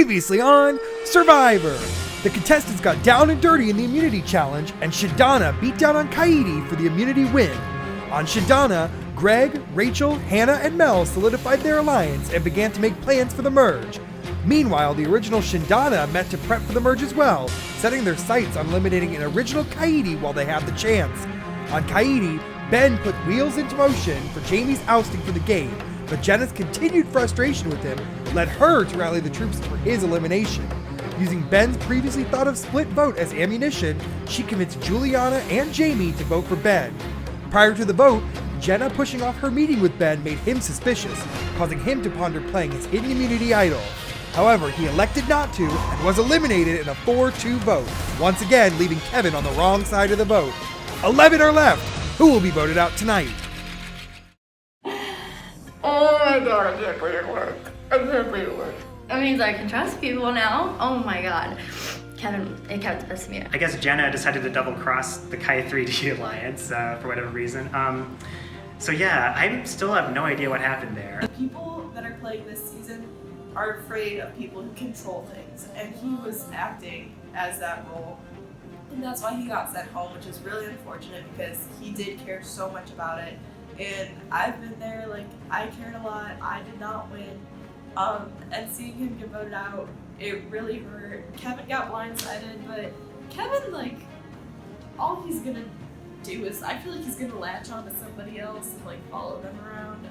Previously on Survivor, the contestants got down and dirty in the immunity challenge, and Shindana beat down on Kaidi for the immunity win. On Shindana, Greg, Rachel, Hannah, and Mel solidified their alliance and began to make plans for the merge. Meanwhile, the original Shindana met to prep for the merge as well, setting their sights on eliminating an original Kaidi while they had the chance. On Kaidi, Ben put wheels into motion for Jamie's ousting for the game, but Jenna's continued frustration with him led her to rally the troops for his elimination. Using Ben's previously thought of split vote as ammunition, she convinced Juliana and Jamie to vote for Ben. Prior to the vote, Jenna pushing off her meeting with Ben made him suspicious, causing him to ponder playing his hidden immunity idol. However, he elected not to and was eliminated in a 4-2 vote, once again leaving Kevin on the wrong side of the vote. 11 are left. Who will be voted out tonight? Oh my god, I can't believe it worked. I can't believe it worked. That means I can trust people now. Oh my god. Kevin's pissed me off. I guess Jenna decided to double cross the Kai 3D alliance for whatever reason. So yeah, I still have no idea what happened there. The people that are playing this season are afraid of people who control things, and he was acting as that role. And that's why he got sent home, which is really unfortunate because he did care so much about it. And I've been there, like, I cared a lot, I did not win. And seeing him get voted out, it really hurt. Kevin got blindsided, but Kevin, like, all he's gonna do is, I feel like he's gonna latch on to somebody else and, like, follow them around.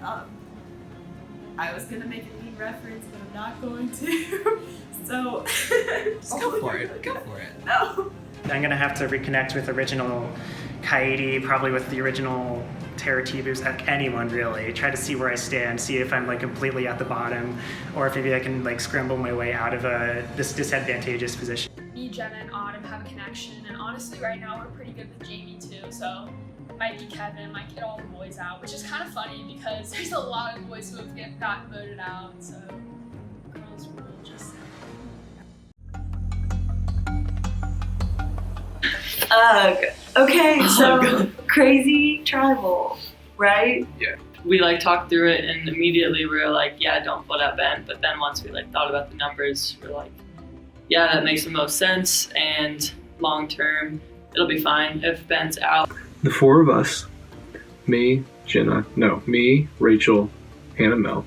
I was gonna make a mean reference, but I'm not going to. So, just go for it, go for it. No. I'm gonna have to reconnect with original Kaidi, probably with the original Terratibus, anyone really. Try to see where I stand, see if I'm like completely at the bottom, or if maybe I can like scramble my way out of this disadvantageous position. Me, Jenna, and Autumn have a connection, and honestly right now we're pretty good with Jamie too, so might be Kevin, might get all the boys out, which is kind of funny because there's a lot of boys who have gotten voted out, so girls will just... Okay, so crazy tribal, right? Yeah. We like talked through it and immediately we were like, yeah, don't vote out Ben. But then once we like thought about the numbers, we're like, yeah, that makes the most sense. And long term, it'll be fine if Ben's out. The four of us, me, Rachel, Hannah, Mel.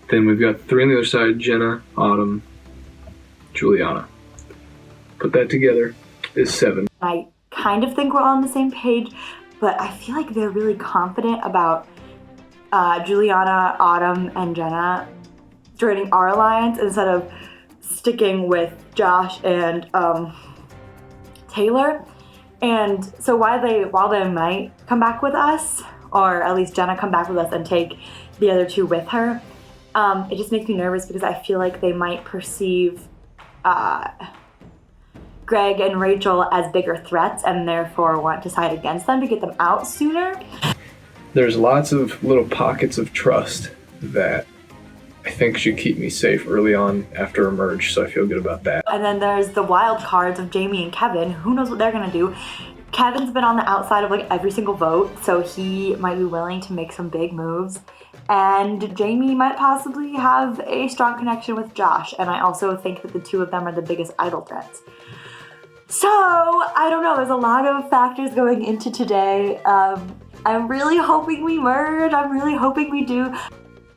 Then we've got three on the other side, Jenna, Autumn, Juliana. Put that together is 7. I kind of think we're all on the same page, but I feel like they're really confident about Juliana, Autumn, and Jenna joining our alliance instead of sticking with Josh and Taylor. And so while they might come back with us, or at least Jenna come back with us and take the other two with her, it just makes me nervous because I feel like they might perceive Greg and Rachel as bigger threats and therefore want to side against them to get them out sooner. There's lots of little pockets of trust that I think should keep me safe early on after a merge, so I feel good about that. And then there's the wild cards of Jamie and Kevin. Who knows what they're gonna do? Kevin's been on the outside of like every single vote, so he might be willing to make some big moves. And Jamie might possibly have a strong connection with Josh, and I also think that the two of them are the biggest idol threats. So, I don't know, there's a lot of factors going into today. I'm really hoping we merge, I'm really hoping we do.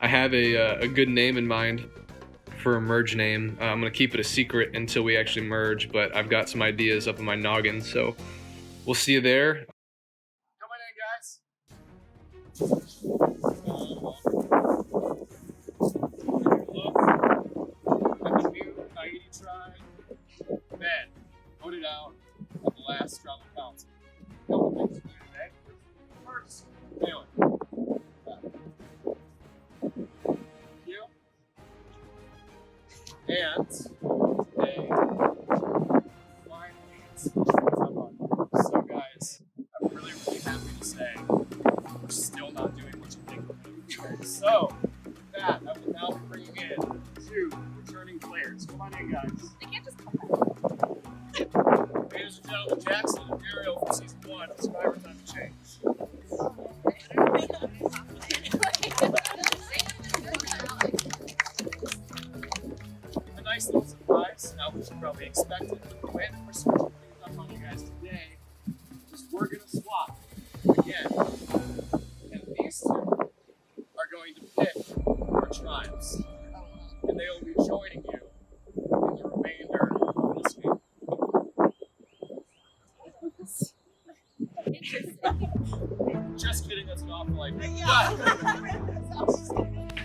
I have a good name in mind for a merge name. I'm gonna keep it a secret until we actually merge, but I've got some ideas up in my noggin, so we'll see you there. Come on in, guys. Look, the new Kaidi tribe, Ben, voted out at the last Tremblay council. A couple things to do today. First, Taylor. Thank you. And today, finally, it's up on you. So guys, I'm really happy to say we're still not doing what you think we're going to do. So, with that, I will now bring in 2 returning players. Come on in, guys. They can't just come back. Ladies and gentlemen, Jackson and Muriel from season 1 of Survivor Time to Change. nice little surprise, not what you probably expected, but the way that we're switching things up on you guys today is we're going to swap again. And these two are going to pick your tribes, and they will be joining you in the remainder of this game. Just kidding, that's an awful idea.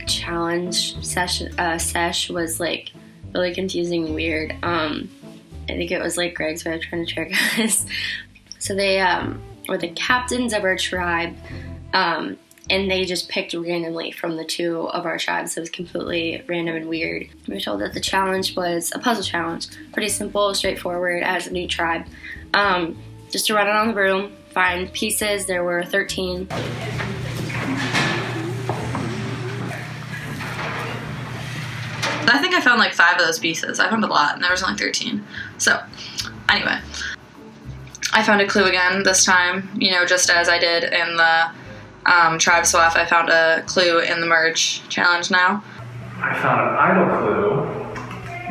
Challenge sesh was like really confusing and weird. I think it was like Greg's way of trying to trick us. So they were the captains of our tribe, and they just picked randomly from the two of our tribes. So it was completely random and weird. We were told that the challenge was a puzzle challenge, pretty simple, straightforward as a new tribe. Just to run around the room, find pieces. There were 13. I think I found like 5 of those pieces. I found a lot, and there was only 13. So, anyway, I found a clue again this time, you know, just as I did in the tribe swap. I found a clue in the merge challenge now. I found an idle clue.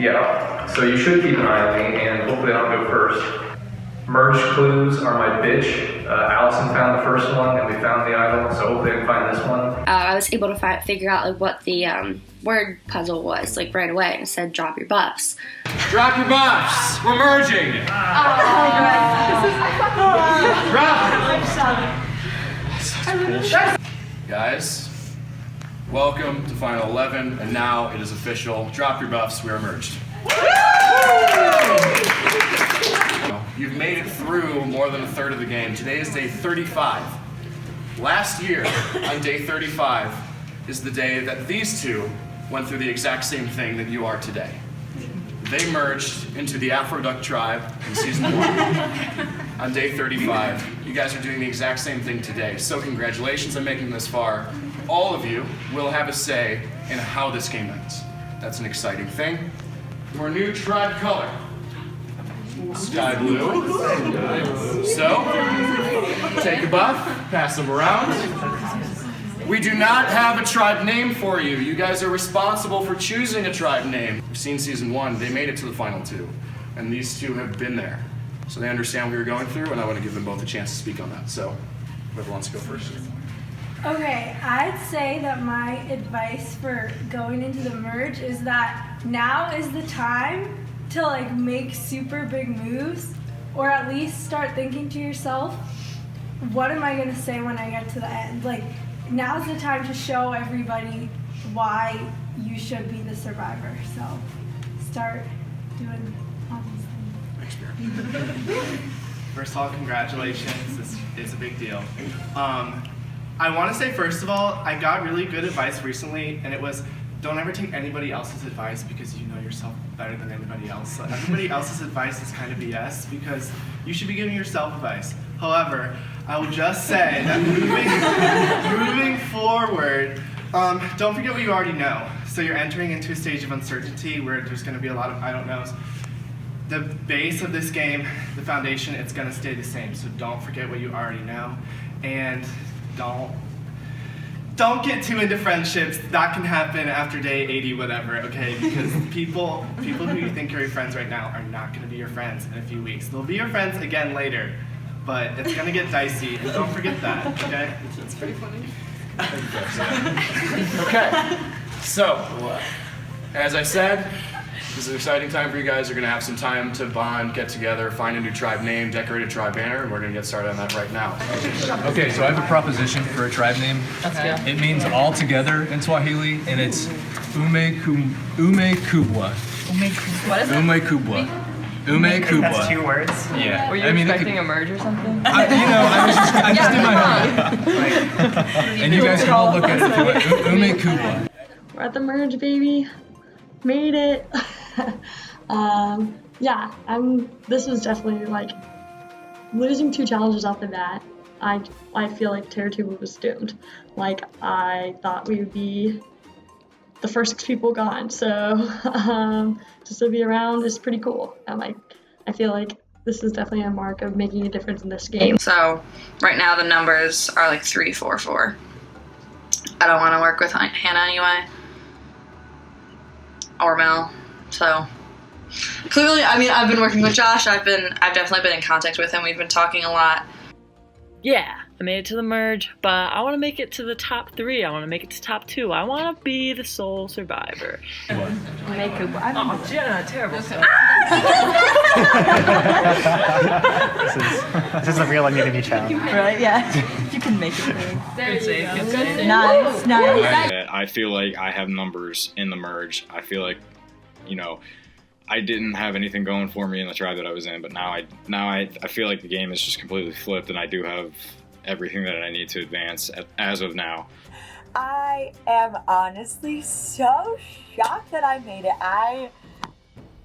Yeah, so you should keep an eye on me, and hopefully I'll go first. Merge clues are my bitch. Allison found the first one, and we found the idol, so hopefully I can find this one. I was able to figure out like what the word puzzle was like right away, and it said drop your buffs. Drop your buffs! We're merging! Drop! Guys, welcome to Final 11, and now it is official. Drop your buffs, we are merged. You've made it through more than a third of the game. Today is day 35. Last year, on day 35, is the day that these two went through the exact same thing that you are today. They merged into the Afro-Duck tribe in season 1. On day 35, you guys are doing the exact same thing today. So congratulations on making this far. All of you will have a say in how this game ends. That's an exciting thing. Your new tribe color. Sky blue. So, take a buff, pass them around. We do not have a tribe name for you. You guys are responsible for choosing a tribe name. We've seen season 1, they made it to the final 2, and these two have been there. So they understand what we were going through, and I want to give them both a chance to speak on that. So, whoever wants to go first. Okay, I'd say that my advice for going into the merge is that now is the time to like make super big moves, or at least start thinking to yourself, what am I gonna say when I get to the end? Like, now's the time to show everybody why you should be the survivor. So start doing all these things. First of all, congratulations. This is a big deal. I want to say, first of all, I got really good advice recently, and it was, don't ever take anybody else's advice because you know yourself better than anybody else. So everybody else's advice is kind of BS because you should be giving yourself advice. However, I will just say that moving forward, don't forget what you already know. So you're entering into a stage of uncertainty where there's going to be a lot of I don't knows. The base of this game, the foundation, it's going to stay the same. So don't forget what you already know, and don't get too into friendships. That can happen after day 80, whatever, okay? Because people who you think are your friends right now are not going to be your friends in a few weeks. They'll be your friends again later, but it's going to get dicey, and don't forget that, okay? That's pretty funny. Okay, so, as I said, this is an exciting time for you guys. You're going to have some time to bond, get together, find a new tribe name, decorate a tribe banner, and we're going to get started on that right now. Okay, so I have a proposition for a tribe name. Okay. It means all together in Swahili, and it's Mkubwa. What is it? Mkubwa. Mkubwa. That's 2 words? Yeah. Were you expecting a merge or something? I just did my homework. And you guys can all look at it if you want. Mkubwa. We're at the merge, baby. Made it. Yeah, this was definitely like losing 2 challenges off the bat. I feel like TerraTube was doomed. Like, I thought we would be the first 6 people gone, so just to be around is pretty cool. And like, I feel like this is definitely a mark of making a difference in this game. So right now the numbers are like 3, 4, 4. I don't want to work with Hannah anyway, or Mel. So clearly, I mean, I've been working with Josh. I've definitely been in contact with him. We've been talking a lot. Yeah, I made it to the merge, but I want to make it to the top 3. I want to make it to top 2. I want to be the sole survivor. Mkubwa. Oh, Jenna, terrible stuff. This is a real immunity challenge. Right? Yeah. You can make it. Good save, good save. Nice. I feel like I have numbers in the merge. I feel like, I didn't have anything going for me in the tribe that I was in, but now I feel like the game is just completely flipped, and I do have everything that I need to advance as of now. I am honestly so shocked that I made it. I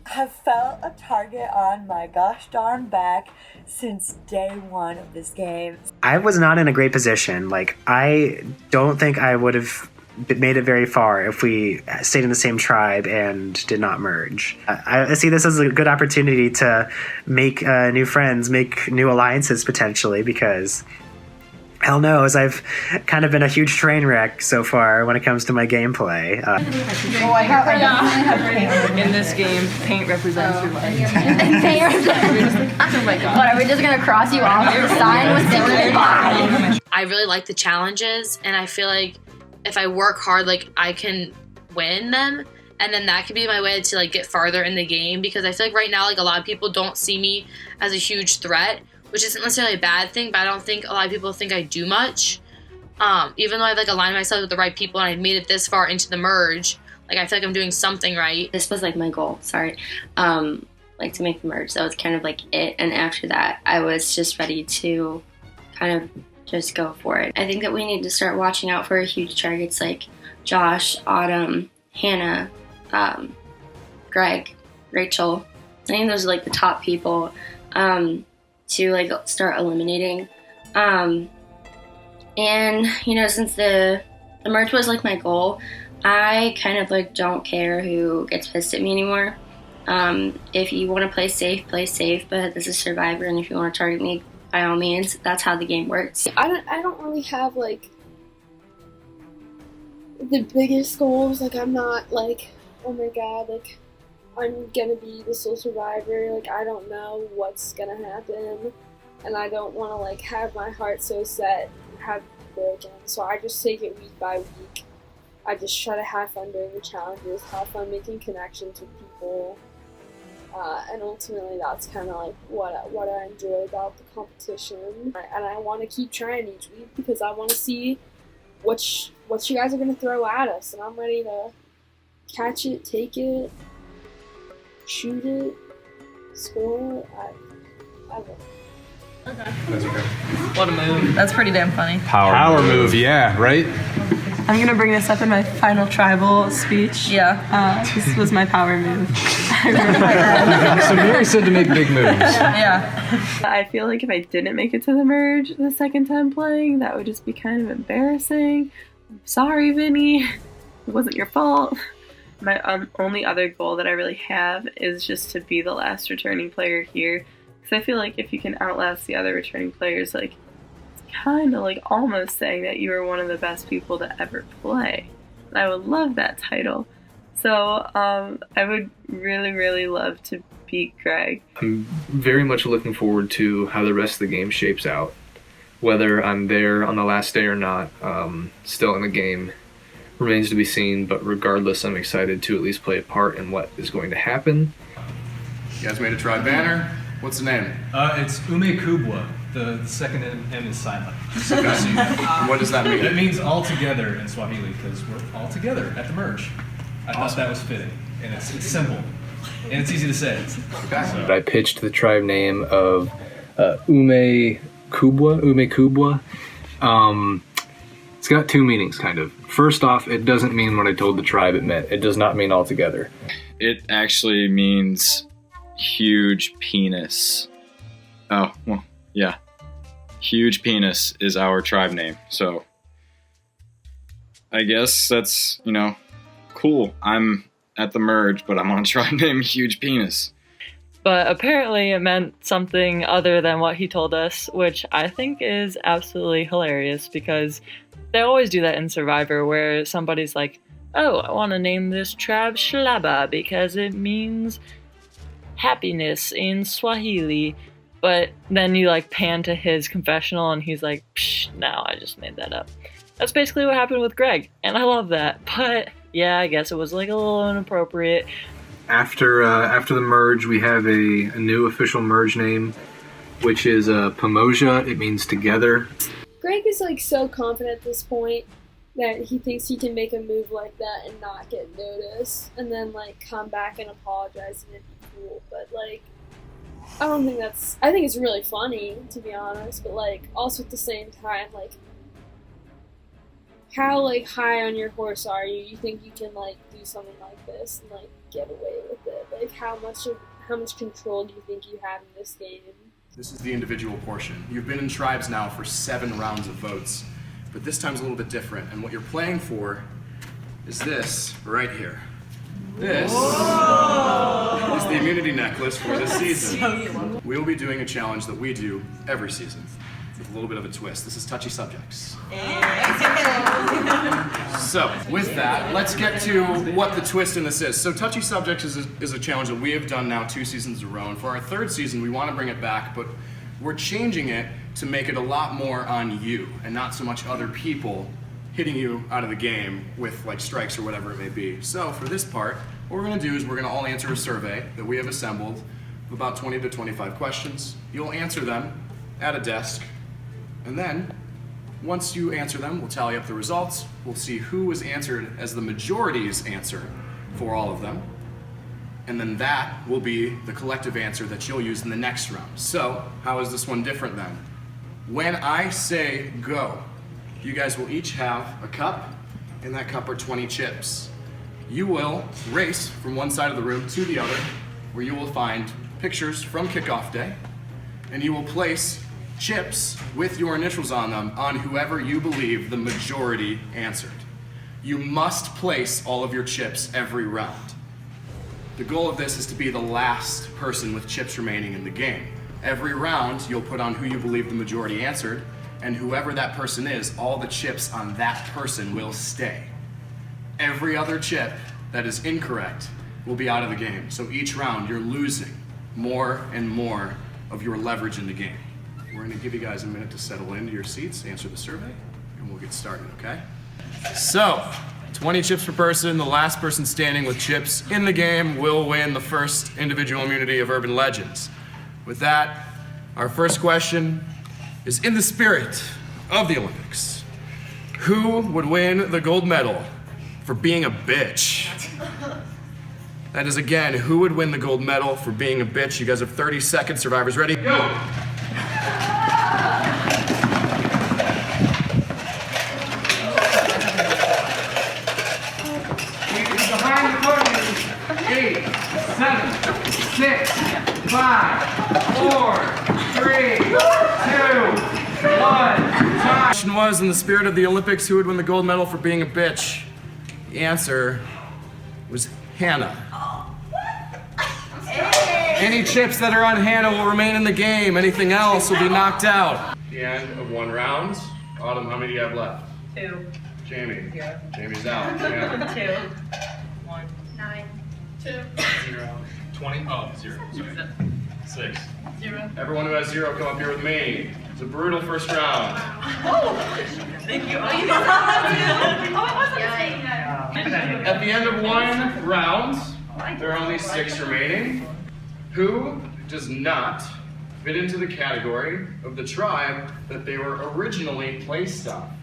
have felt a target on my gosh darn back since day 1 of this game. I was not in a great position. Like, I don't think I would have made it very far if we stayed in the same tribe and did not merge. I see this as a good opportunity to make new friends, make new alliances potentially, because hell knows, I've kind of been a huge train wreck so far when it comes to my gameplay. I definitely have paint. In this game, paint represents your life. Oh my god. What, are we just gonna cross you off? Your sign was sticking in your body. I really like the challenges, and I feel like if I work hard, like, I can win them, and then that could be my way to, like, get farther in the game, because I feel like right now, like, a lot of people don't see me as a huge threat, which isn't necessarily a bad thing, but I don't think a lot of people think I do much. Even though I've, like, aligned myself with the right people and I've made it this far into the merge, like, I feel like I'm doing something right. This was, like, my goal, sorry. Like, to make the merge, that was kind of, like, it, and after that, I was just ready to kind of just go for it. I think that we need to start watching out for huge targets like Josh, Autumn, Hannah, Greg, Rachel. I think those are like the top people to like start eliminating. And since the merge was like my goal, I kind of like don't care who gets pissed at me anymore. If you want to play safe, but this is Survivor, and if you want to target me, by all means, that's how the game works. I don't really have like the biggest goals. Like, I'm not like, oh my god, like I'm gonna be the sole survivor. Like, I don't know what's gonna happen, and I don't want to like have my heart so set and have it broken. So I just take it week by week. I just try to have fun doing the challenges, have fun making connections with people. And ultimately, that's kind of like what I enjoy about the competition. And I want to keep trying each week because I want to see what you guys are going to throw at us. And I'm ready to catch it, take it, shoot it, score it. I don't know. Okay. That's okay. What a move. That's pretty damn funny. Power move, yeah, right? I'm going to bring this up in my final tribal speech. Yeah. This was my power move. So Mary said to make big moves. Yeah. I feel like if I didn't make it to the merge the second time playing, that would just be kind of embarrassing. I'm sorry, Vinny. It wasn't your fault. My only other goal that I really have is just to be the last returning player here. Because I feel like if you can outlast the other returning players, like, it's kind of like almost saying that you are one of the best people to ever play. And I would love that title. So I would really, really love to beat Greg. I'm very much looking forward to how the rest of the game shapes out. Whether I'm there on the last day or not, still in the game, remains to be seen. But regardless, I'm excited to at least play a part in what is going to happen. You guys made a tribe banner. What's the name? It's Mkubwa. The second M is silent. What does that mean? It means all together in Swahili because we're all together at the merge. I thought that was fitting, and it's simple, and it's easy to say. I pitched the tribe name of Mkubwa. It's got two meanings, kind of. First off, it doesn't mean what I told the tribe it meant. It does not mean all together. It actually means huge penis. Oh, well, yeah. Huge penis is our tribe name, so I guess that's, cool. I'm at the merge, but I'm on a tribe named Huge Penis. But apparently it meant something other than what he told us, which I think is absolutely hilarious because they always do that in Survivor where somebody's like, oh, I want to name this tribe Shlaba because it means happiness in Swahili. But then you like pan to his confessional and he's like, psh, no, I just made that up. That's basically what happened with Greg, and I love that. But yeah, I guess it was like a little inappropriate. After the merge, we have a new official merge name, which is Pomoja. It means together. Greg is like so confident at this point that he thinks he can make a move like that and not get noticed, and then like come back and apologize and it'd be cool. But like, I don't think that's. I think it's really funny, to be honest. But like, also at the same time, like, how like high on your horse are you? You think you can like do something like this and like get away with it? Like, how much control do you think you have in this game? This is the individual portion. You've been in tribes now for 7 rounds of votes, but this time's a little bit different. And what you're playing for is this right here. This is the immunity necklace for this season. We will be doing a challenge that we do every season with a little bit of a twist. This is touchy subjects. So with that, let's get to what the twist in this is. So touchy subjects is a challenge that we have done now 2 seasons in a row. And for our 3rd season, we want to bring it back, but we're changing it to make it a lot more on you and not so much other people hitting you out of the game with like strikes or whatever it may be. So for this part, what we're going to do is we're going to all answer a survey that we have assembled of about 20 to 25 questions. You'll answer them at a desk, and then once you answer them, we'll tally up the results. We'll see who was answered as the majority's answer for all of them. And then that will be the collective answer that you'll use in the next round. So how is this one different then? When I say go, you guys will each have a cup. In that cup are 20 chips. You will race from one side of the room to the other, where you will find pictures from kickoff day, and you will place chips with your initials on them on whoever you believe the majority answered. You must place all of your chips every round. The goal of this is to be the last person with chips remaining in the game. Every round, you'll put on who you believe the majority answered, and whoever that person is, all the chips on that person will stay. Every other chip that is incorrect will be out of the game. So each round, you're losing more and more of your leverage in the game. We're gonna give you guys a minute to settle into your seats, answer the survey, and we'll get started, okay? So, 20 chips per person. The last person standing with chips in the game will win the first individual immunity of Urban Legends. With that, our first question is in the spirit of the Olympics. Who would win the gold medal for being a bitch? That is, again, who would win the gold medal for being a bitch? You guys have 30 seconds. Survivors ready? Go! Behind the curtain, 8, 7, 6, 5, 4, 3, 2, 1. The question was, in the spirit of the Olympics, who would win the gold medal for being a bitch? The answer was Hannah. Any chips that are on Hannah will remain in the game. Anything else will be knocked out. The end of 1 round. Autumn, how many do you have left? 2. Jamie. 0. Jamie's out. Yeah. 2. 1. 9. 2. 0. 20. Oh, 0. Sorry. 6. 0. Everyone who has 0, come up here with me. It's a brutal first round. Oh! Thank you. Oh, you got that too? Oh, I wasn't saying that. At the end of 1 round, there are only 6 remaining. Who does not fit into the category of the tribe that they were originally placed on?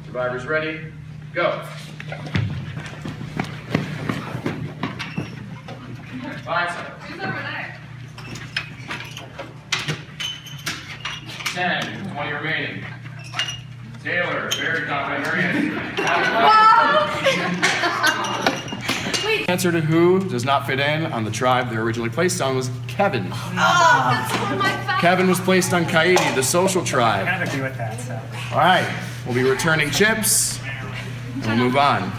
Survivors ready? Go. 5 seconds. Who's over there? 10, 20 remaining. Taylor, very confident. Answer to who does not fit in on the tribe they were originally placed on was Kevin. Oh, that's one of my facts. Kevin was placed on Kaidi, the social tribe. I kind of agree with that, so. All right, we'll be returning chips, and we'll move on.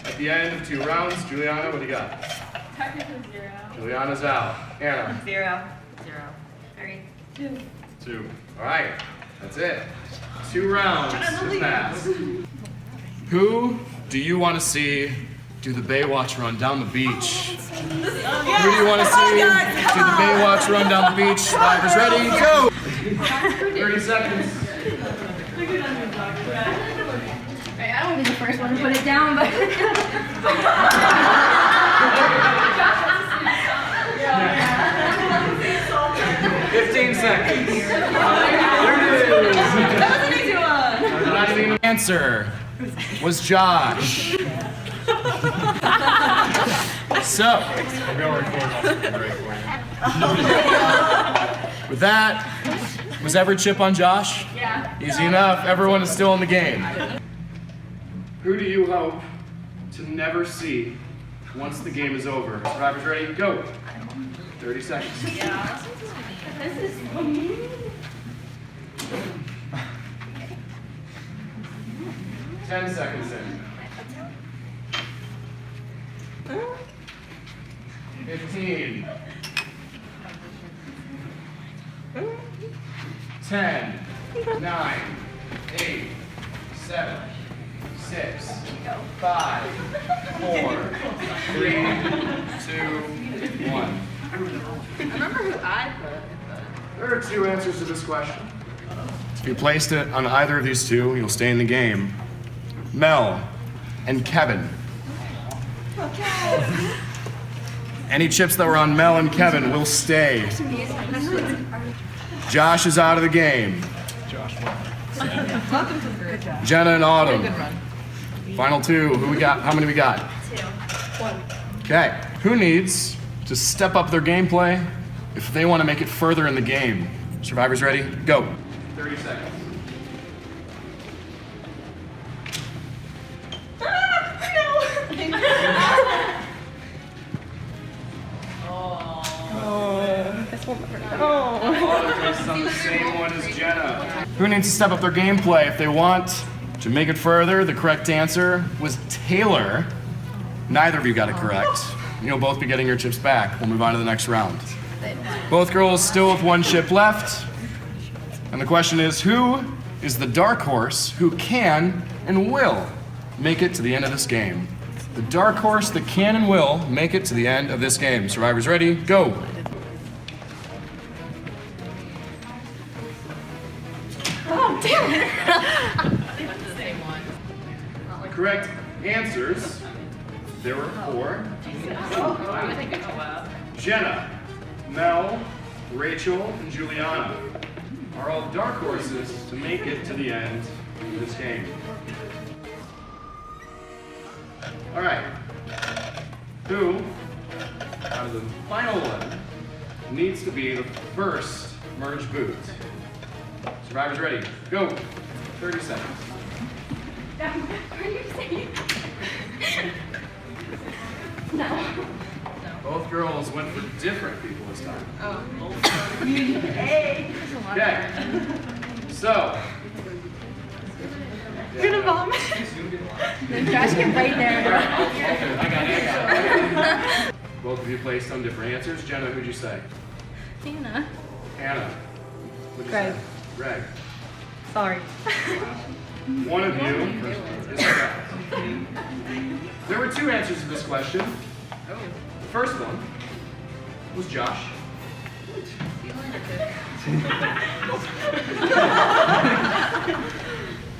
At the end of 2 rounds, Juliana, what do you got? Technically 0. Juliana's out. Anna? 0. 3. 2. 2. All right, that's it. 2 rounds to pass. Who do you want to see do the Baywatch run down the beach? Who do you want to see do the Baywatch run down the beach? Survivors ready, go! 30 seconds. I don't want to be the first one to put it down, but... 15 seconds. That was an easy one. Not even an answer was Josh. So, with that, was every chip on Josh? Yeah. Easy enough. Everyone is still in the game. Who do you hope to never see once the game is over? Survivors ready? Go. 30 seconds. Yeah. This is so mean. 10 seconds in. 15. 10. 9. 8. 7. 6. 5. 4. 3. 2. 1. I remember who I put. There are two answers to this question. If you placed it on either of these two, you'll stay in the game. Mel and Kevin. Okay. Any chips that were on Mel and Kevin will stay. Josh is out of the game. Jenna and Autumn. Final two. Who we got? How many we got? 2. 1. Okay. Who needs to step up their gameplay if they want to make it further in the game? Survivors ready? Go. 30 seconds. On the same one as Jenna. Who needs to step up their gameplay if they want to make it further? The correct answer was Taylor. Neither of you got it correct. You'll both be getting your chips back. We'll move on to the next round. Both girls still with one chip left. And the question is, who is the dark horse who can and will make it to the end of this game? The dark horse that can and will make it to the end of this game. Survivors ready? Go. Oh, damn it. The correct answers, there were 4. Jenna, Mel, Rachel, and Juliana are all dark horses to make it to the end of this game. All right. Who, out of the final one, needs to be the first merge boot? Survivors ready? Go. 30 seconds. No. Both girls went for different people this time. Oh. Hey. Okay. So. You're gonna vomit. Josh, get right there. I got it. Both of you placed on different answers. Jenna, who'd you say? Hannah. Hannah. What'd you Greg. say? Greg. Sorry. One of you is correct. There were 2 answers to this question. The first one was Josh.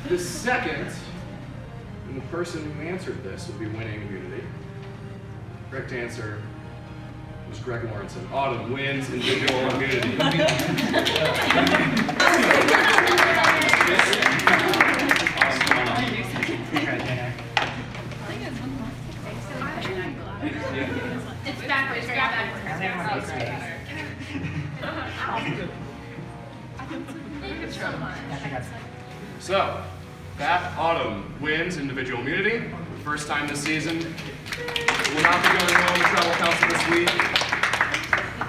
The second, and the person who answered this will be winning immunity. Correct answer was Greg Lawrenson. Autumn wins individual immunity. It's backwards. Grab backwards. So, that Autumn wins individual immunity. First time this season. Will not be going home to Tribal Council this week.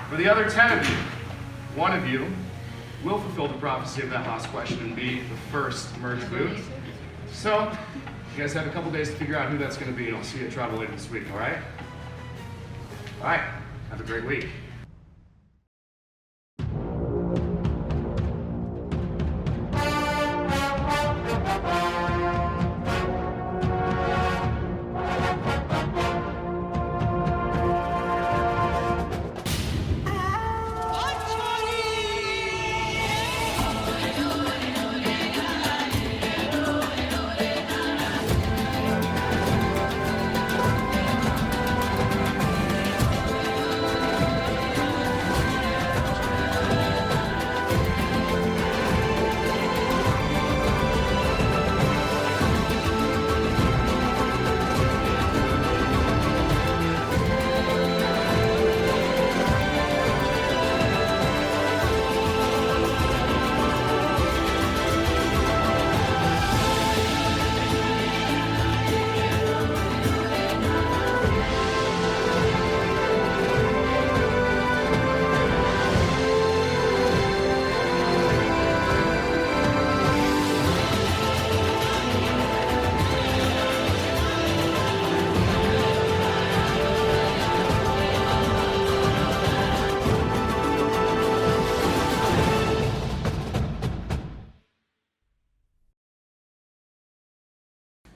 For the other 10 of you, one of you will fulfill the prophecy of that last question and be the first merge boot. So, you guys have a couple days to figure out who that's going to be, and I'll see you at Tribal later this week, all right? All right, have a great week.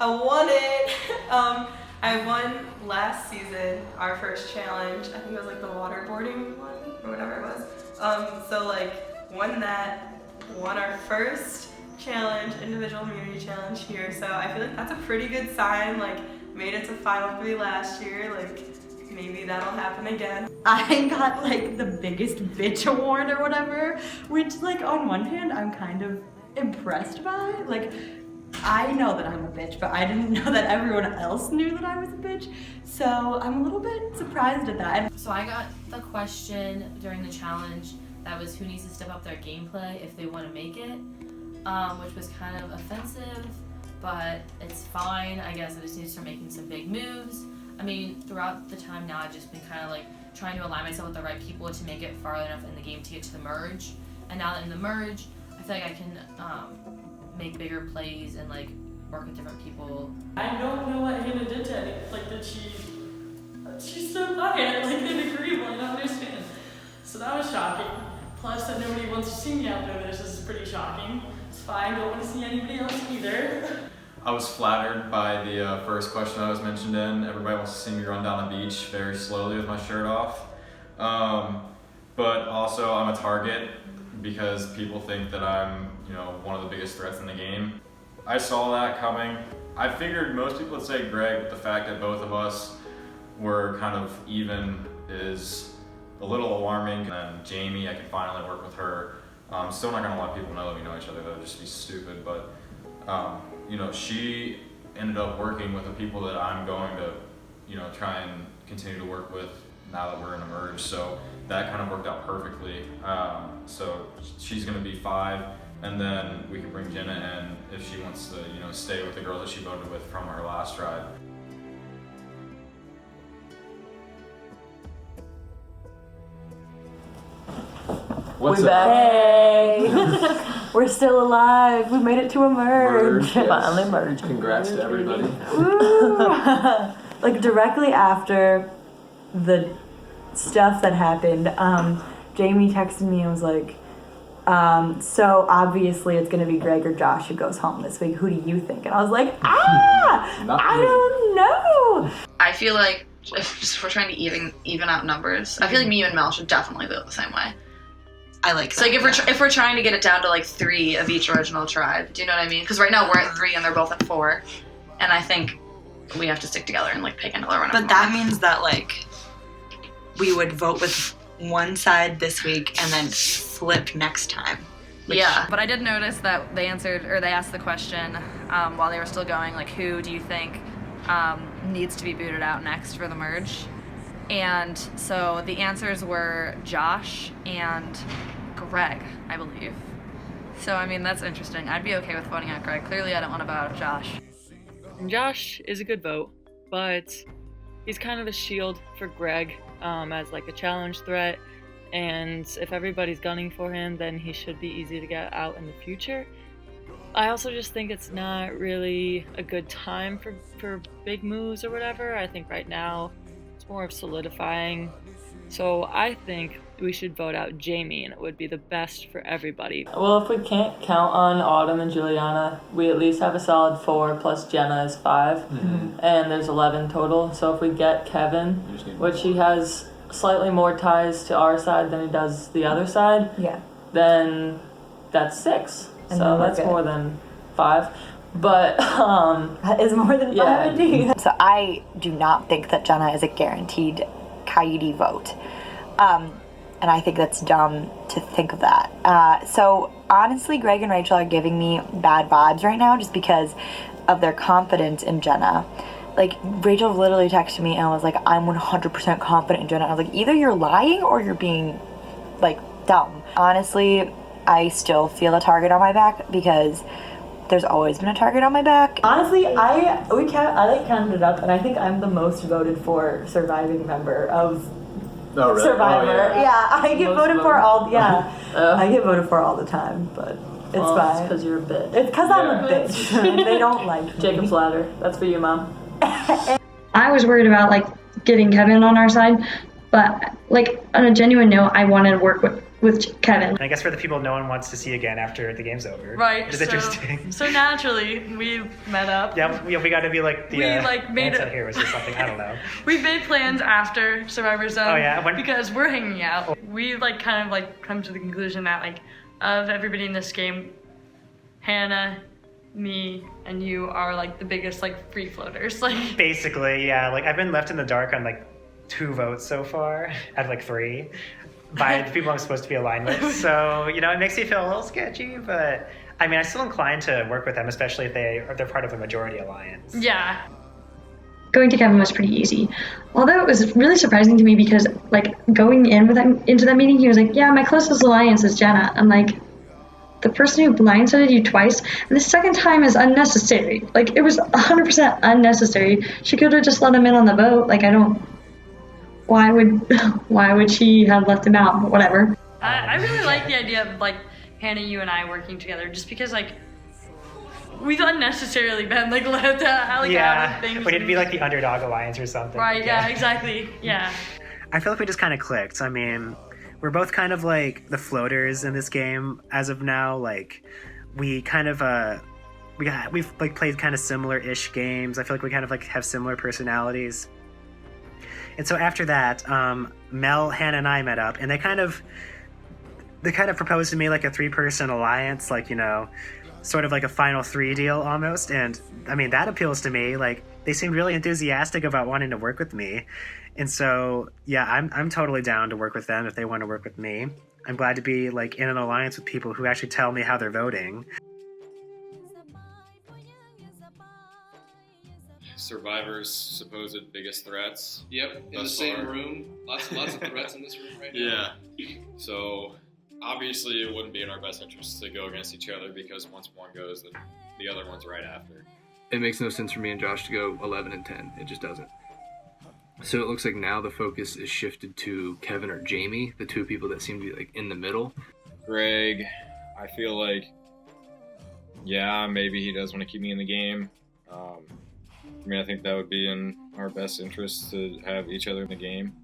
I won it. I won last season, our first challenge. I think it was like the waterboarding one or whatever it was. So like won that, won our first challenge, individual immunity challenge here. So I feel like that's a pretty good sign. Like made it to Final 3 last year. Like maybe that'll happen again. I got like the biggest bitch award or whatever, which like on one hand I'm kind of impressed by. Like I know that I'm a bitch, but I didn't know that everyone else knew that I was a bitch. So I'm a little bit surprised at that. So I got the question during the challenge that was who needs to step up their gameplay if they want to make it, which was kind of offensive, but it's fine. I guess I just need to start making some big moves. I mean, throughout the time now, I've just been kind of like trying to align myself with the right people to make it far enough in the game to get to the merge. And now that in the merge, I feel like I can make bigger plays and like work with different people. I don't know what Hannah did to Eddie. Like, did she's so quiet, like inagreeable, I don't understand. So that was shocking. Plus that nobody wants to see me after this is pretty shocking. It's fine, don't want to see anybody else either. I was flattered by the first question I was mentioned in. Everybody wants to see me run down the beach very slowly with my shirt off. But also I'm a target because people think that I'm, one of the biggest threats in the game. I saw that coming. I figured most people would say Greg, but the fact that both of us were kind of even is a little alarming. And then Jamie, I can finally work with her. I'm still not gonna let people know that we know each other, that would just be stupid, but she ended up working with the people that I'm going to, try and continue to work with now that we're in a merge. So that kind of worked out perfectly. So she's gonna be 5, and then we can bring Jenna in if she wants to, stay with the girl that she voted with from her last tribe. We're back. Hey. We're still alive. We made it to a merge. Yes. Finally merged. Congrats to everybody. Like directly after the stuff that happened, Jamie texted me and was like, so obviously it's gonna be Greg or Josh who goes home this week. Who do you think? And I was like, I don't know. I feel like if we're trying to even out numbers, I feel like me and Mel should definitely go the same way. I like So like if we're trying to get it down to like 3 of each original tribe, do you know what I mean? Because right now we're at 3 and they're both at 4, and I think we have to stick together and like pick another one. But that means that like we would vote with one side this week and then flip next time. Yeah. But I did notice that they asked the question while they were still going, like, who do you think needs to be booted out next for the merge? And so the answers were Josh and Greg, I believe. So, I mean, that's interesting. I'd be okay with voting out Greg. Clearly, I don't want to vote out Josh. Josh is a good vote, but he's kind of a shield for Greg as like a challenge threat. And if everybody's gunning for him, then he should be easy to get out in the future. I also just think it's not really a good time for big moves or whatever. I think right now it's more of solidifying. So I think we should vote out Jamie, and it would be the best for everybody. Well, if we can't count on Autumn and Juliana, we at least have a solid 4 plus Jenna is 5, and there's 11 total. So if we get Kevin, which he has slightly more ties to our side than he does the other side, then that's 6. And so then we're that's good. more than 5. But that is more than 5 indeed. So I do not think that Jenna is a guaranteed Coyote vote. And I think that's dumb to think of that. So honestly, Greg and Rachel are giving me bad vibes right now just because of their confidence in Jenna. Like, Rachel literally texted me and was like, I'm 100% confident in Jenna. I was like, either you're lying or you're being, like, dumb. Honestly, I still feel a target on my back because there's always been a target on my back. honestly, I counted it up, and I think I'm the most voted for surviving member of Oh, really? Survivor. Oh, yeah. I get Most voted for all, Oh. I get voted for all the time, but it's Well, fine. It's because you're a bitch. It's because I'm a bitch. They don't like me. Jacob's Ladder. That's for you, Mom. I was worried about like getting Kevin on our side, But like on a genuine note, I wanted to work with Kevin. And I guess for the people no one wants to see again after the game's over. Right. Which is interesting. So naturally, we met up. Yeah, we got to be like the made anti-heroes or something. I don't know. We made plans after Survivor Zone. Oh yeah, because we're hanging out. We like kind of like come to the conclusion that like of everybody in this game, Hannah, me, and you are like the biggest like free floaters. Like basically, yeah. Like I've been left in the dark on like 2 votes so far out of like 3 by the people I'm supposed to be aligned with. So, you know, it makes me feel a little sketchy, but I mean, I'm still inclined to work with them, especially if they're part of a majority alliance. Yeah. Going to Kevin was pretty easy. Although it was really surprising to me because like going into that meeting, he was like, yeah, my closest alliance is Jenna. I'm like, the person who blindsided you twice, and the second time is unnecessary. Like, it was 100% unnecessary. She could have just let him in on the vote. Like, why would she have left him out? But whatever. I really like the idea of like Hannah, you and I working together, just because like we've unnecessarily been like left out of things. We need to be like the underdog alliance or something. Right, yeah, exactly. Yeah. I feel like we just kind of clicked. I mean, we're both kind of like the floaters in this game as of now. Like, we kind of we've like played kind of similar-ish games. I feel like we kind of like have similar personalities. And so after that, Mel, Hannah, and I met up, and they kind of proposed to me like a 3-person alliance, like, you know, sort of like a final 3 deal almost. And I mean, that appeals to me. Like, they seemed really enthusiastic about wanting to work with me. And so, yeah, I'm totally down to work with them if they want to work with me. I'm glad to be like in an alliance with people who actually tell me how they're voting. Survivor's supposed biggest threats. Yep, in the same room. Lots of threats in this room right now. Yeah. So obviously it wouldn't be in our best interest to go against each other because once one goes, then the other one's right after. It makes no sense for me and Josh to go 11 and 10. It just doesn't. So it looks like now the focus is shifted to Kevin or Jamie, the 2 people that seem to be like in the middle. Greg, I feel like, yeah, maybe he does want to keep me in the game. I mean, I think that would be in our best interest to have each other in the game.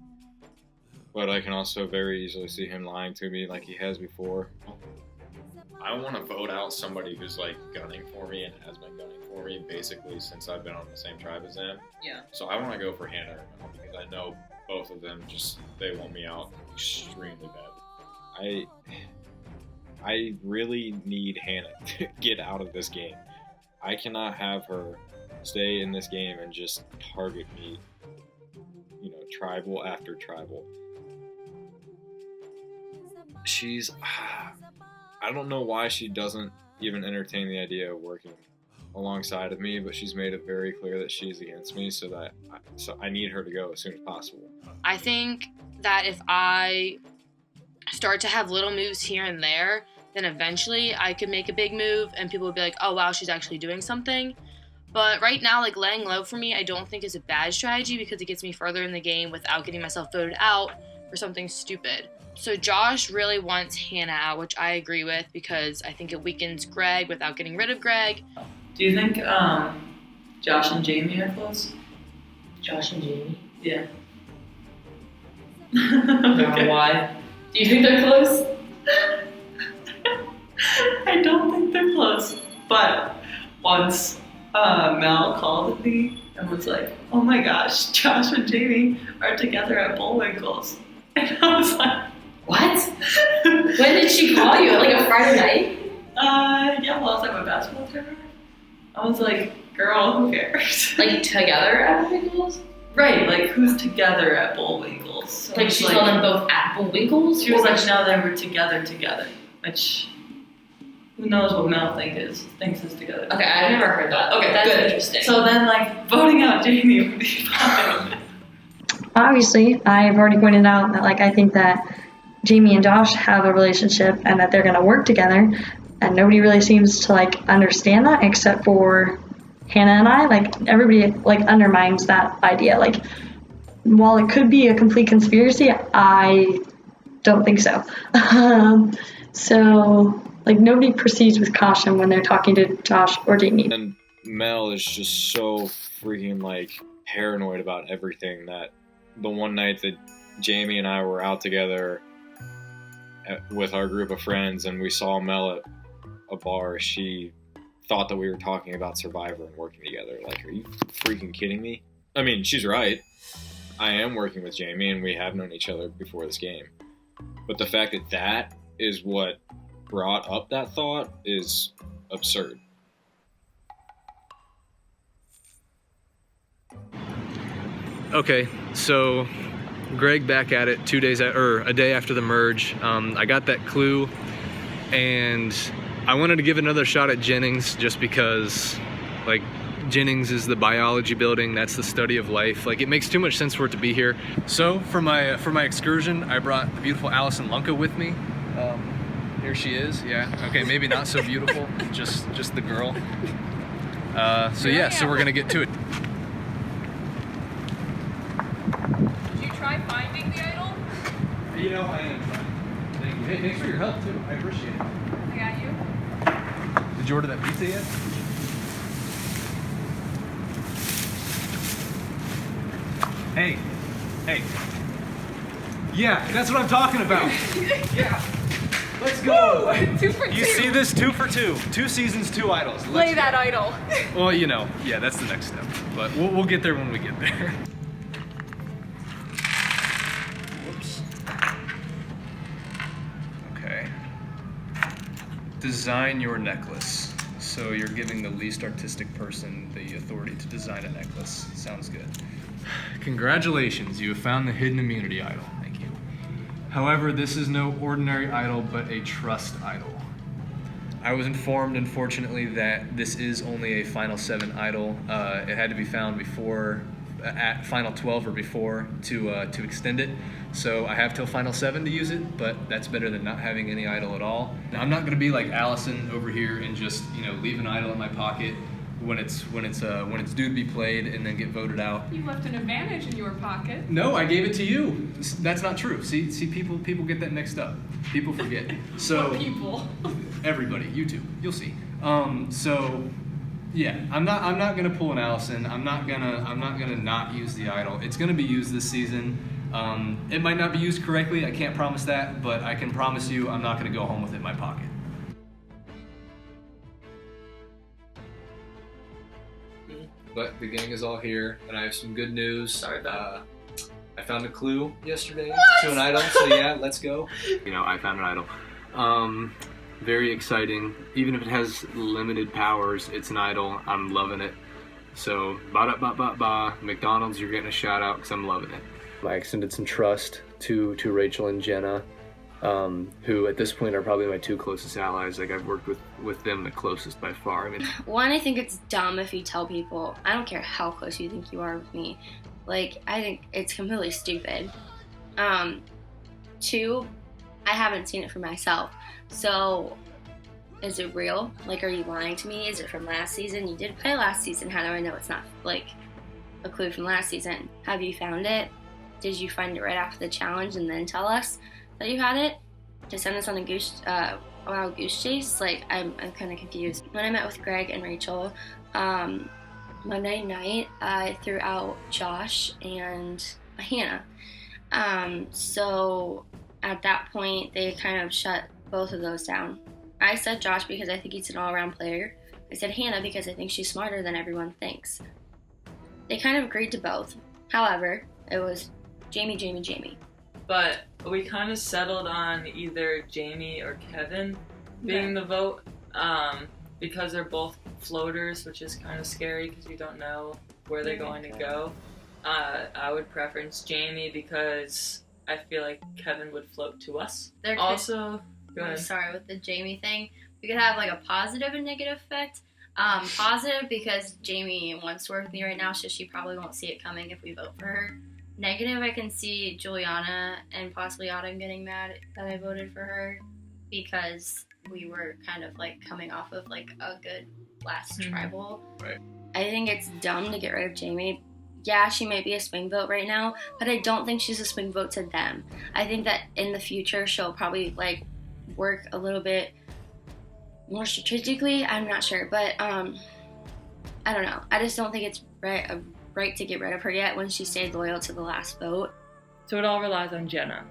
But I can also very easily see him lying to me like he has before. I want to vote out somebody who's like gunning for me and has been gunning for me basically since I've been on the same tribe as them. Yeah. So I want to go for Hannah because I know both of them they want me out extremely bad. I really need Hannah to get out of this game. I cannot have her stay in this game and just target me, you know, tribal after tribal. I don't know why she doesn't even entertain the idea of working alongside of me, but she's made it very clear that she's against me, so I need her to go as soon as possible. I think that if I start to have little moves here and there, then eventually I could make a big move and people would be like, oh wow, she's actually doing something. But right now, like, laying low for me, I don't think is a bad strategy because it gets me further in the game without getting myself voted out for something stupid. So Josh really wants Hannah out, which I agree with because I think it weakens Greg without getting rid of Greg. Do you think Josh and Jamie are close? Josh and Jamie? Yeah. Okay. Why? Do you think they're close? I don't think they're close, but once Mel called me and was like, oh my gosh, Josh and Jamie are together at Bullwinkle's. And I was like, what? When did she call you? Like a Friday night? Yeah, well, I was at my basketball tournament. I was like, girl, who cares? Like together at Bullwinkle's? Right, like who's together at Bullwinkle's? So like she saw them both at Bullwinkle's? She was like, no, they were together, which... Who knows what Mel thinks is together. Okay, I've never heard that. Okay, that's good. Interesting. So then, like, voting out Jamie would be fine. Obviously, I've already pointed out that, like, I think that Jamie and Josh have a relationship and that they're going to work together, and nobody really seems to, like, understand that except for Hannah and I. Like, everybody, like, undermines that idea. Like, while it could be a complete conspiracy, I don't think so. Like, nobody proceeds with caution when they're talking to Josh or Jamie. And Mel is just so freaking, like, paranoid about everything that the one night that Jamie and I were out together with our group of friends and we saw Mel at a bar, she thought that we were talking about Survivor and working together. Like, are you freaking kidding me? I mean, she's right. I am working with Jamie and we have known each other before this game. But the fact that that is what brought up that thought is absurd. Okay, so Greg back at it a day after the merge. I got that clue and I wanted to give another shot at Jennings just because, like, Jennings is the biology building, that's the study of life. Like, it makes too much sense for it to be here. So for my excursion, I brought the beautiful Allison Lunka with me. Here she is, yeah. Okay, maybe not so beautiful, just the girl. So yeah, so we're gonna get to it. Did you try finding the idol? You know, I am trying. Thank you. Hey, thanks for your help too. I appreciate it. I got you. Did you order that pizza yet? Hey. Yeah, that's what I'm talking about. Yeah. Let's go. Woo! 2 for 2. You see this? 2 for 2. 2 seasons, 2 idols. Play that idol. Well, you know, yeah, that's the next step. But we'll get there when we get there. Whoops. Okay. Design your necklace. So you're giving the least artistic person the authority to design a necklace. Sounds good. Congratulations, you have found the hidden immunity idol. Thank you. However, this is no ordinary idol, but a trust idol. I was informed, unfortunately, that this is only a Final 7 idol. It had to be found before, at Final 12 or before, to extend it. So I have till Final 7 to use it, but that's better than not having any idol at all. Now, I'm not going to be like Allison over here and just, leave an idol in my pocket when it's due to be played and then get voted out. You left an advantage in your pocket. No, I gave it to you. That's not true. See, people get that mixed up. People forget. So What people? Everybody, you too. You'll see. So yeah, I'm not gonna pull an Allison. I'm not gonna not use the idol. It's gonna be used this season. It might not be used correctly. I can't promise that, but I can promise you I'm not gonna go home with it in my pocket. But the gang is all here, and I have some good news. Sorry about I found a clue yesterday to an idol, so yeah, let's go. I found an idol. Very exciting. Even if it has limited powers, it's an idol. I'm loving it. So, ba-da-ba-ba-ba. McDonald's, you're getting a shout out because I'm loving it. I extended some trust to Rachel and Jenna, who at this point are probably my 2 closest allies. Like, I've worked with them the closest by far. I mean, One, I think it's dumb if you tell people, I don't care how close you think you are with me. Like, I think it's completely stupid. 2, I haven't seen it for myself. So, is it real? Like, are you lying to me? Is it from last season? You did play last season. How do I know it's not, like, a clue from last season? Have you found it? Did you find it right after the challenge and then tell us that you had it? To send us on a wild goose chase? Like, I'm kind of confused. When I met with Greg and Rachel, Monday night, I threw out Josh and Hannah. So at that point, they kind of shut both of those down. I said Josh because I think he's an all-around player. I said Hannah because I think she's smarter than everyone thinks. They kind of agreed to both. However, it was Jamie. But we kind of settled on either Jamie or Kevin being the vote, because they're both floaters, which is kind of scary because you don't know where they're going to go. I would preference Jamie because I feel like Kevin would float to us. There Also, go I'm ahead. sorry, with the Jamie thing, we could have like a positive and negative effect. Positive because Jamie wants to work with me right now, so she probably won't see it coming if we vote for her. Negative, I can see Juliana and possibly Autumn getting mad that I voted for her because we were kind of like coming off of like a good last tribal. Right. I think it's dumb to get rid of Jamie. Yeah, she might be a swing vote right now, but I don't think she's a swing vote to them. I think that in the future she'll probably like work a little bit more strategically. I'm not sure, but I don't know. I just don't think it's right to get rid of her yet when she stayed loyal to the last vote. So it all relies on Jenna.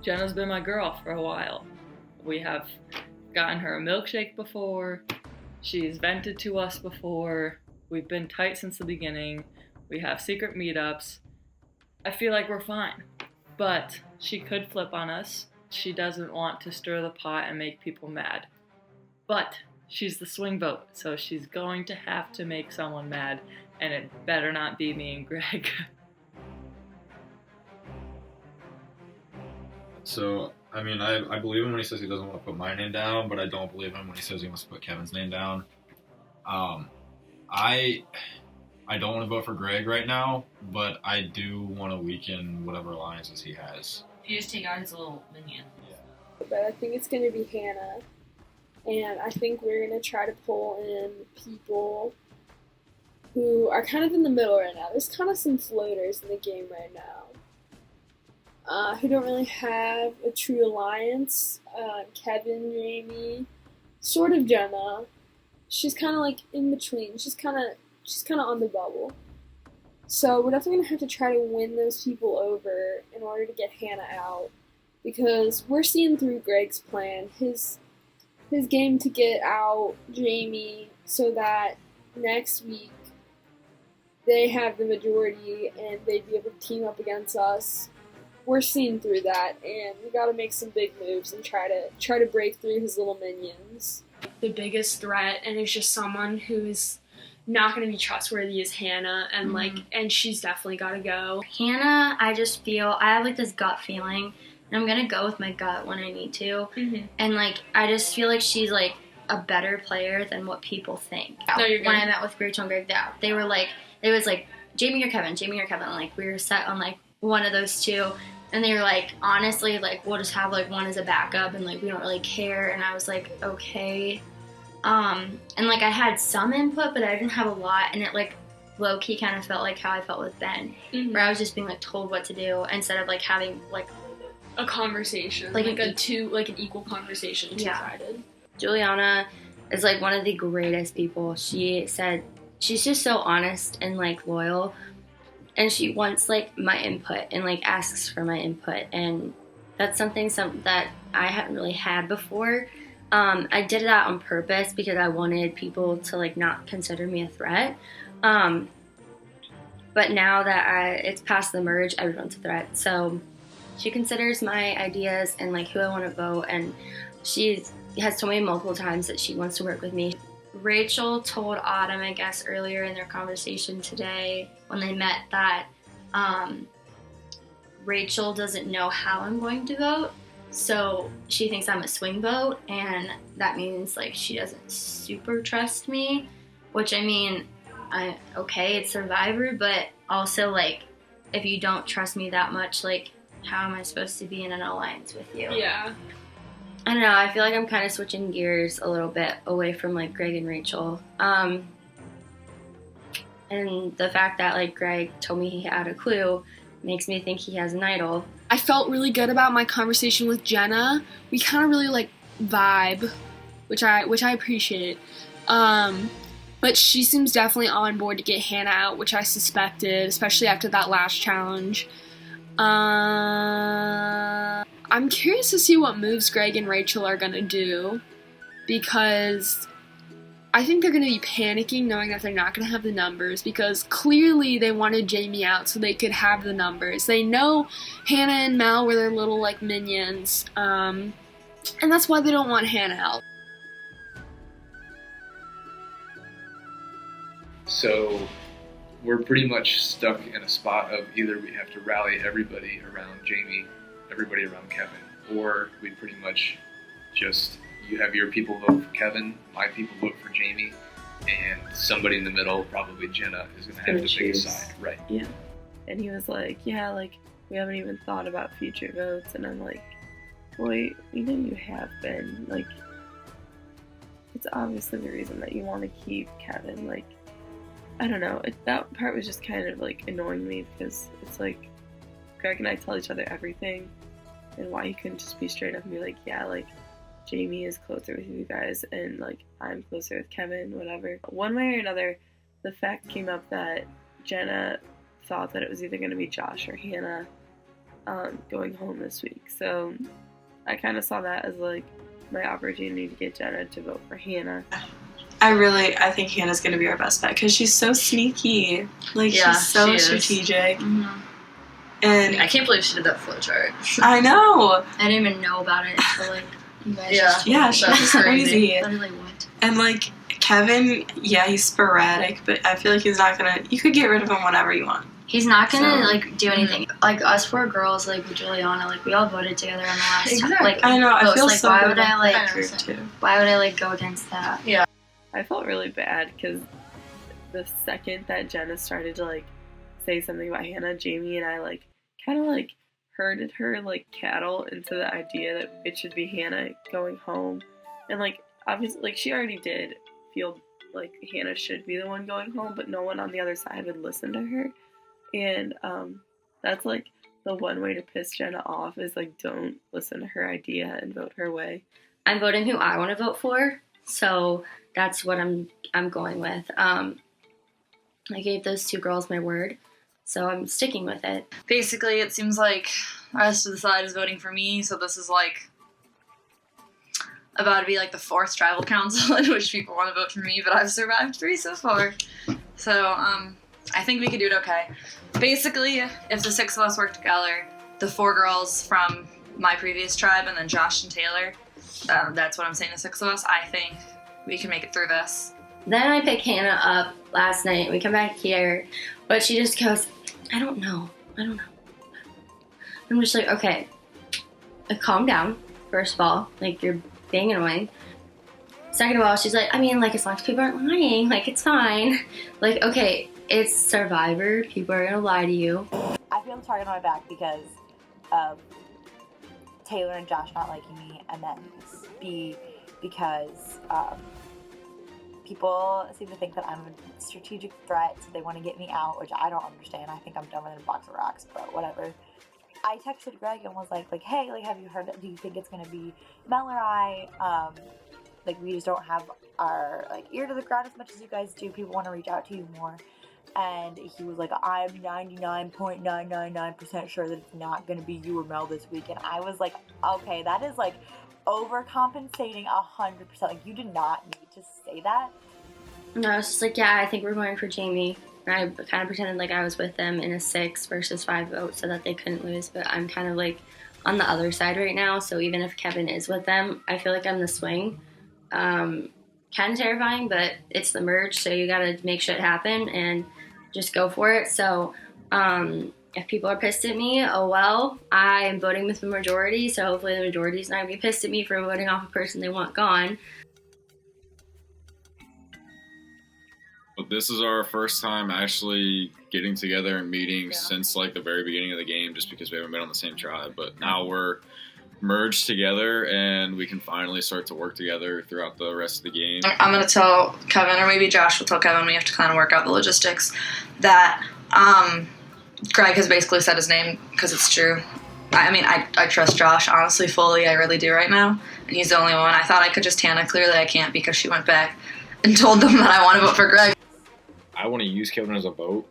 Jenna's been my girl for a while. We have gotten her a milkshake before. She's vented to us before. We've been tight since the beginning. We have secret meetups. I feel like we're fine. But she could flip on us. She doesn't want to stir the pot and make people mad. But she's the swing vote, so she's going to have to make someone mad, and it better not be me and Greg. So, I mean, I believe him when he says he doesn't want to put my name down, but I don't believe him when he says he wants to put Kevin's name down. I don't want to vote for Greg right now, but I do want to weaken whatever alliances he has. You just take out his little minion. But I think it's going to be Hannah. And I think we're going to try to pull in people who are kind of in the middle right now. There's kind of some floaters in the game right now who don't really have a true alliance. Kevin, Jamie, sort of Jenna. She's kind of like in between. She's kind of on the bubble. So we're definitely going to have to try to win those people over in order to get Hannah out. Because we're seeing through Greg's plan, his game to get out Jamie so that next week they have the majority and they'd be able to team up against us. We're seeing through that, and we got to make some big moves and try to break through his little minions. The biggest threat, and it's just someone who is not going to be trustworthy, is Hannah, and and she's definitely got to go. Hannah, I just feel, I have like this gut feeling, and I'm going to go with my gut when I need to. And like, I just feel like she's like a better player than what people think. No, you're good. When I met with Rachel and Greg, they were like, it was like, Jamie or Kevin, like we were set on like one of those two. And they were like, honestly, like, we'll just have like one as a backup and like we don't really care. And I was like, okay. And like I had some input, but I didn't have a lot, and it like low-key kind of felt like how I felt with Ben, where I was just being like told what to do instead of like having like a conversation, like an equal conversation, two-sided. Juliana is like one of the greatest people. She said she's just so honest and like loyal, and she wants like my input and like asks for my input, and that's something that I hadn't really had before. I did that on purpose because I wanted people to like not consider me a threat. But now that it's past the merge, everyone's a threat. So she considers my ideas and like who I want to vote, and she has told me multiple times that she wants to work with me. Rachel told Autumn, I guess, earlier in their conversation today when they met that Rachel doesn't know how I'm going to vote. So she thinks I'm a swing vote, and that means like she doesn't super trust me, which I mean, okay, it's Survivor, but also like if you don't trust me that much, like how am I supposed to be in an alliance with you? Yeah. I don't know, I feel like I'm kind of switching gears a little bit away from like Greg and Rachel. And the fact that like Greg told me he had a clue makes me think he has an idol. I felt really good about my conversation with Jenna. We kind of really like vibe, which I appreciate. But she seems definitely on board to get Hannah out, which I suspected, especially after that last challenge. I'm curious to see what moves Greg and Rachel are gonna do, because I think they're going to be panicking knowing that they're not going to have the numbers, because clearly they wanted Jamie out so they could have the numbers. They know Hannah and Mel were their little like minions, and that's why they don't want Hannah out. So we're pretty much stuck in a spot of either we have to rally everybody around Jamie, everybody around Kevin, or we pretty much just, you have your people vote for Kevin, my people vote for Jamie, and somebody in the middle, probably Jenna, is going to have to pick a side. Right. Yeah. And he was like, yeah, like, we haven't even thought about future votes. And I'm like, boy, you know you have been. Like, it's obviously the reason that you want to keep Kevin. Like, I don't know. That part was just kind of, like, annoying me, because it's like, Greg and I tell each other everything, and why he couldn't just be straight up and be like, yeah, like, Jamie is closer with you guys, and like I'm closer with Kevin, whatever. One way or another, the fact came up that Jenna thought that it was either going to be Josh or Hannah going home this week. So I kind of saw that as like my opportunity to get Jenna to vote for Hannah. I think Hannah's going to be our best bet because she's so sneaky. Like, Yeah, she's so she is. strategic. Mm-hmm. And I can't believe she did that flowchart. I know. I didn't even know about it until like you guys. Yeah, she's crazy. I was like, what? And like Kevin, yeah, he's sporadic, but I feel like he's not gonna. You could get rid of him whenever you want. He's not gonna So- like do anything. Like us four girls, like with Juliana, like we all voted together on the last. Exactly. Like I know. I votes. feel like so why good would I about like? that group too. Why would I like go against that? Yeah. I felt really bad because the second that Jenna started to like say something about Hannah, Jamie and I like kind of like herded her like cattle into the idea that it should be Hannah going home. And like obviously like she already did feel like Hannah should be the one going home, but no one on the other side would listen to her. And that's like the one way to piss Jenna off is like don't listen to her idea and vote her way. I'm voting who I want to vote for, so that's what I'm going with. I gave those two girls my word, so I'm sticking with it. Basically, it seems like the rest of the side is voting for me, so this is like about to be like the fourth tribal council in which people want to vote for me, but I've survived 3 so far. So I think we could do it okay. Basically, if the 6 of us work together, the 4 girls from my previous tribe and then Josh and Taylor, that's what I'm saying, the 6 of us, I think we can make it through this. Then I picked Hannah up last night. We come back here, but she just goes, I don't know. I'm just like, okay, calm down, first of all. Like, you're being annoying. Second of all, she's like, I mean, like, as long as people aren't lying, like, it's fine. Like, okay, it's Survivor. People are gonna lie to you. I feel the target on my back because of Taylor and Josh not liking me, and then B, because people seem to think that I'm a strategic threat, so they want to get me out, which I don't understand. I think I'm dumber than a box of rocks, but whatever. I texted Greg and was like, hey, like, have you heard it? Do you think it's gonna be Mel or I? Like, we just don't have our like ear to the ground as much as you guys do. People want to reach out to you more. And he was like, I'm 99.999% sure that it's not gonna be you or Mel this week. And I was like, okay, that is like overcompensating 100%. Like, you did not need to say that. And I was just like, yeah, I think we're going for Jamie. And I kind of pretended like I was with them in a 6 versus 5 vote so that they couldn't lose. But I'm kind of like on the other side right now. So even if Kevin is with them, I feel like I'm the swing. Kind of terrifying, but it's the merge. So you got to make shit happen and just go for it. So if people are pissed at me, oh well, I am voting with the majority. So hopefully the majority is not going to be pissed at me for voting off a person they want gone. But this is our first time actually getting together and meeting since like the very beginning of the game, just because we haven't been on the same tribe. But now we're merged together and we can finally start to work together throughout the rest of the game. I'm going to tell Kevin, or maybe Josh will tell Kevin, we have to kind of work out the logistics, that Greg has basically said his name because it's true. I mean, I trust Josh, honestly, fully. I really do right now. And he's the only one. I thought I could just Hannah. Clearly I can't because she went back and told them that I want to vote for Greg. I want to use Kevin as a vote.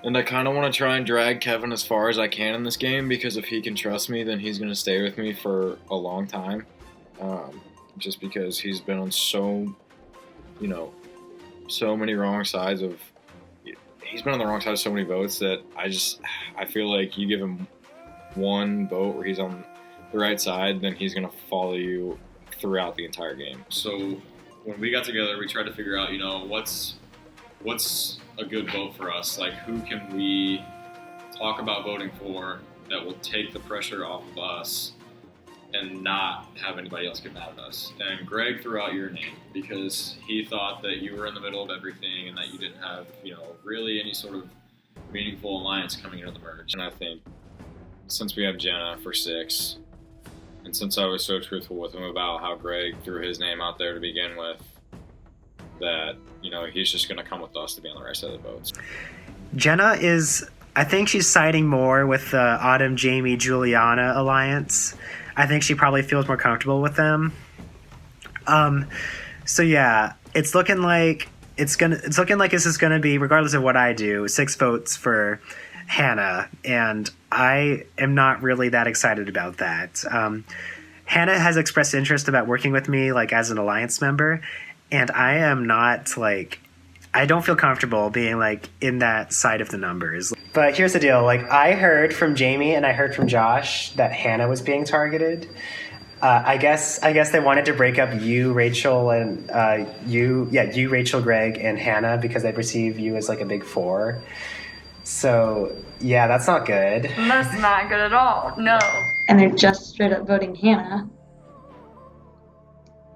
And I kind of want to try and drag Kevin as far as I can in this game, because if he can trust me, then he's going to stay with me for a long time. Just because he's been on so many wrong sides of... He's been on the wrong side of so many votes that I feel like you give him one vote where he's on the right side, then he's going to follow you throughout the entire game. So when we got together, we tried to figure out, what's a good vote for us? Like, who can we talk about voting for that will take the pressure off of us and not have anybody else get mad at us? And Greg threw out your name because he thought that you were in the middle of everything and that you didn't have, really any sort of meaningful alliance coming into the merge. And I think since we have Jenna for 6, and since I was so truthful with him about how Greg threw his name out there to begin with, that, he's just going to come with us to be on the right side of the votes. Jenna I think she's siding more with the Autumn, Jamie, Juliana alliance. I think she probably feels more comfortable with them. So yeah, it's looking like it's looking like this is gonna be, regardless of what I do, 6 votes for Hannah, and I am not really that excited about that. Hannah has expressed interest about working with me, like, as an alliance member, and I am not, like, I don't feel comfortable being, like, in that side of the numbers. But here's the deal, like, I heard from Jamie and I heard from Josh that Hannah was being targeted. I guess they wanted to break up you, Rachel, and you, Rachel, Greg, and Hannah, because they perceive you as, like, a big 4. So, yeah, that's not good. That's not good at all. No. And they're just straight up voting Hannah,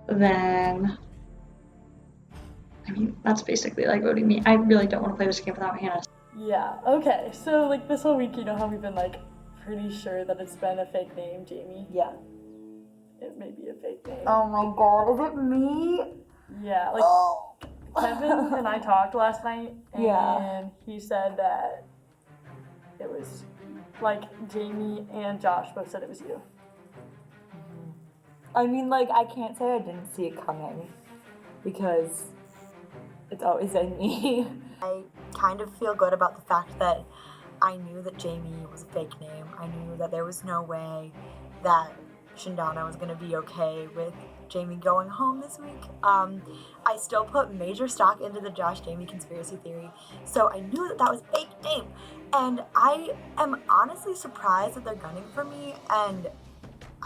then I mean, that's basically like voting me. I really don't want to play this game without Hannah. Yeah, okay. So, like, this whole week, you know how we've been, like, pretty sure that it's been a fake name, Jamie? Yeah. It may be a fake name. Oh my god, is it me? Yeah, like, Kevin and I talked last night, and Yeah. he said that it was, like, Jamie and Josh both said it was you. I mean, like, I can't say I didn't see it coming, because it's always been me. I kind of feel good about the fact that I knew that Jamie was a fake name. I knew that there was no way that Shindana was going to be okay with Jamie going home this week. I still put major stock into the Josh Jamie conspiracy theory, so I knew that that was a fake name. And I am honestly surprised that they're gunning for me, and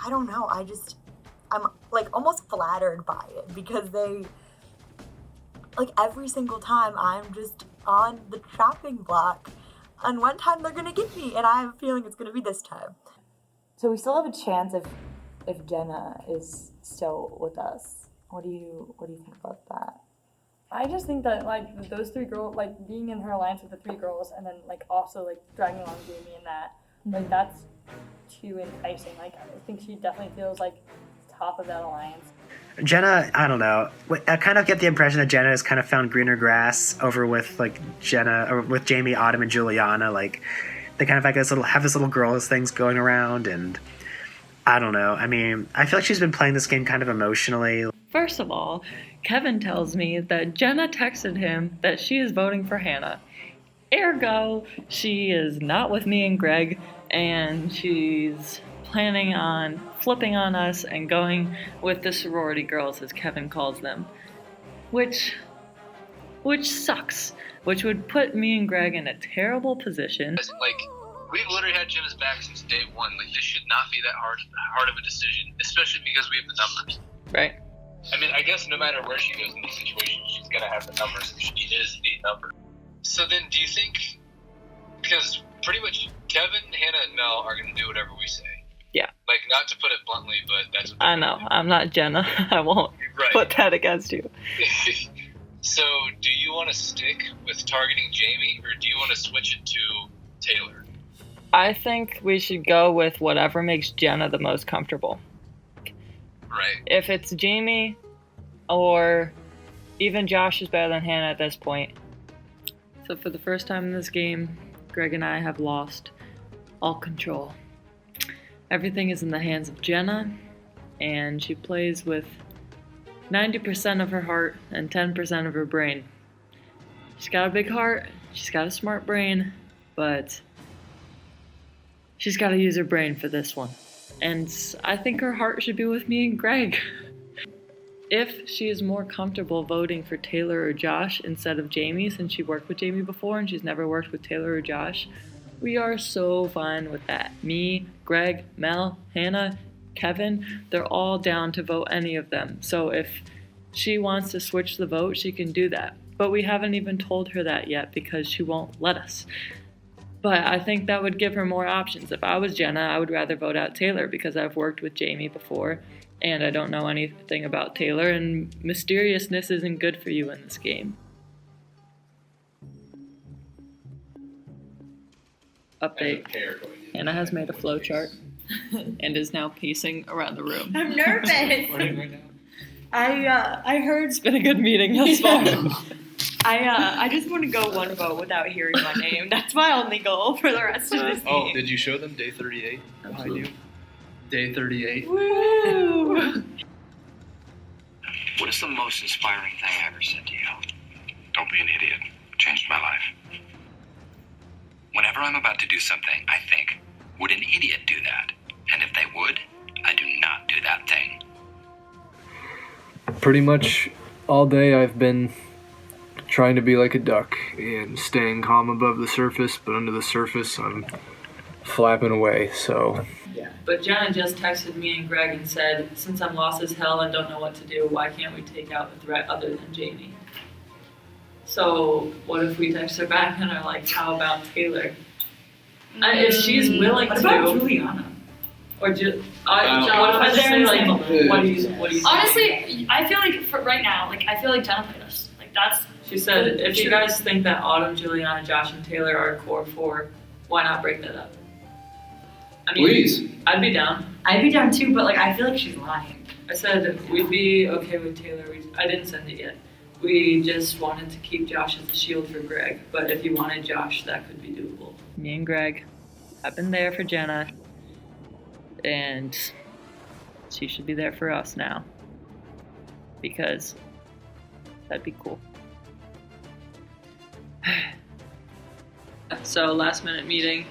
I don't know, I'm like almost flattered by it, because they, like, every single time I'm just on the chopping block, and one time they're gonna get me, and I have a feeling it's gonna be this time. So we still have a chance if Jenna is still with us. What do you think about that? I just think that, like, those 3 girls, like, being in her alliance with the 3 girls, and then, like, also, like, dragging along Jamie and that, like, that's too enticing. Like, I think she definitely feels like top of that alliance. Jenna, I don't know. I kind of get the impression that Jenna has kind of found greener grass over with, like, Jenna, or with Jamie, Autumn, and Juliana. Like, they kind of like have this little girls things going around, and I don't know. I mean, I feel like she's been playing this game kind of emotionally. First of all, Kevin tells me that Jenna texted him that she is voting for Hannah. Ergo, she is not with me and Greg, and she's planning on flipping on us and going with the sorority girls, as Kevin calls them. Which sucks. Which would put me and Greg in a terrible position. Like, we've literally had Jenna's back since day 1. Like, this should not be that hard of a decision, especially because we have the numbers. Right. I mean, I guess no matter where she goes in these situations, she's gonna have the numbers. She is the number. So then, do you think, because pretty much Kevin, Hannah, and Mel are gonna do whatever we say. Yeah. Like, not to put it bluntly, but that's what I know. I'm not Jenna. I won't put that against you. So, do you want to stick with targeting Jamie, or do you want to switch it to Taylor? I think we should go with whatever makes Jenna the most comfortable. Right. If it's Jamie, or even Josh is better than Hannah at this point. So for the first time in this game, Greg and I have lost all control. Everything is in the hands of Jenna, and she plays with 90% of her heart and 10% of her brain. She's got a big heart, she's got a smart brain, but she's got to use her brain for this one. And I think her heart should be with me and Greg. If she is more comfortable voting for Taylor or Josh instead of Jamie, since she worked with Jamie before and she's never worked with Taylor or Josh, we are so fine with that. Me, Greg, Mel, Hannah, Kevin, they're all down to vote any of them. So if she wants to switch the vote, she can do that. But we haven't even told her that yet because she won't let us. But I think that would give her more options. If I was Jenna, I would rather vote out Taylor because I've worked with Jamie before and I don't know anything about Taylor, and mysteriousness isn't good for you in this game. Update. Hannah has made a flowchart and is now pacing around the room. I'm nervous. I heard It's been a good meeting thus far. I just want to go one vote without hearing my name. That's my only goal for the rest of this Oh, game. did you show them day 38 behind you? Day 38. Woo! What is the most inspiring thing I ever said to you? Don't be an idiot. Changed my life. Whenever I'm about to do something, I think, would an idiot do that? And if they would, I do not do that thing. Pretty much all day I've been trying to be like a duck and staying calm above the surface, but under the surface I'm flapping away, so... Yeah. But Jenna just texted me and Greg and said, since I'm lost as hell and don't know what to do, why can't we take out a threat other than Jamie? So what if we text her back and are like, how about Taylor? If she's willing What to... about Juliana? Or what if I just say like, what do you think? Honestly, I feel like for right now, like I feel like Jenna played us. Like that's. She said, if you guys think that Autumn, Juliana, Josh, and Taylor are a core 4, why not break that up? I mean, Please. I'd be down. I'd be down too, but like I feel like she's lying. I said we'd be okay with Taylor. I didn't send it yet. We just wanted to keep Josh as a shield for Greg, but if you wanted Josh, that could be doable. Me and Greg have been there for Jenna, and she should be there for us now, because that'd be cool. So last minute meeting,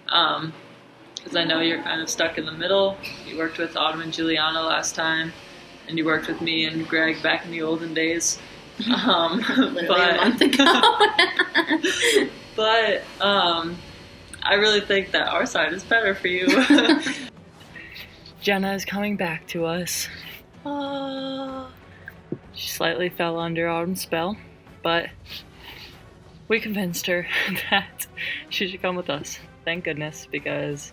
because I know you're kind of stuck in the middle. You worked with Autumn and Juliana last time, and you worked with me and Greg back in the olden days. Literally a month ago. But I really think that our side is better for you. Jenna is coming back to us. She slightly fell under Autumn's spell, but we convinced her that she should come with us. Thank goodness, because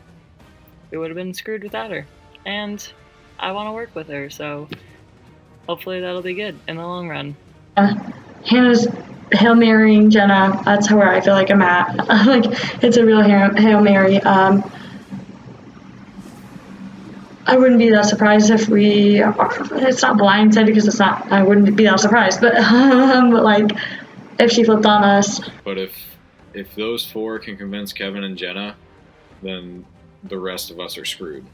we would have been screwed without her. And I want to work with her, so hopefully that'll be good in the long run. Hannah's Hail Marying Jenna. That's where I feel like I'm at. Like, it's a real Hail Mary. I wouldn't be that surprised if it's not blindsided because it's not, I wouldn't be that surprised, but like, if she flipped on us. But if those 4 can convince Kevin and Jenna, then the rest of us are screwed.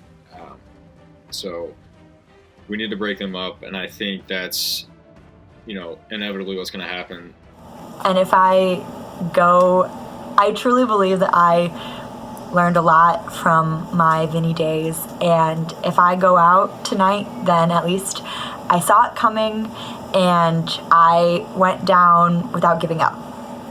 So we need to break them up, and I think that's, inevitably what's going to happen. And if I go, I truly believe that I learned a lot from my Vinny days, and if I go out tonight, then at least I saw it coming and I went down without giving up.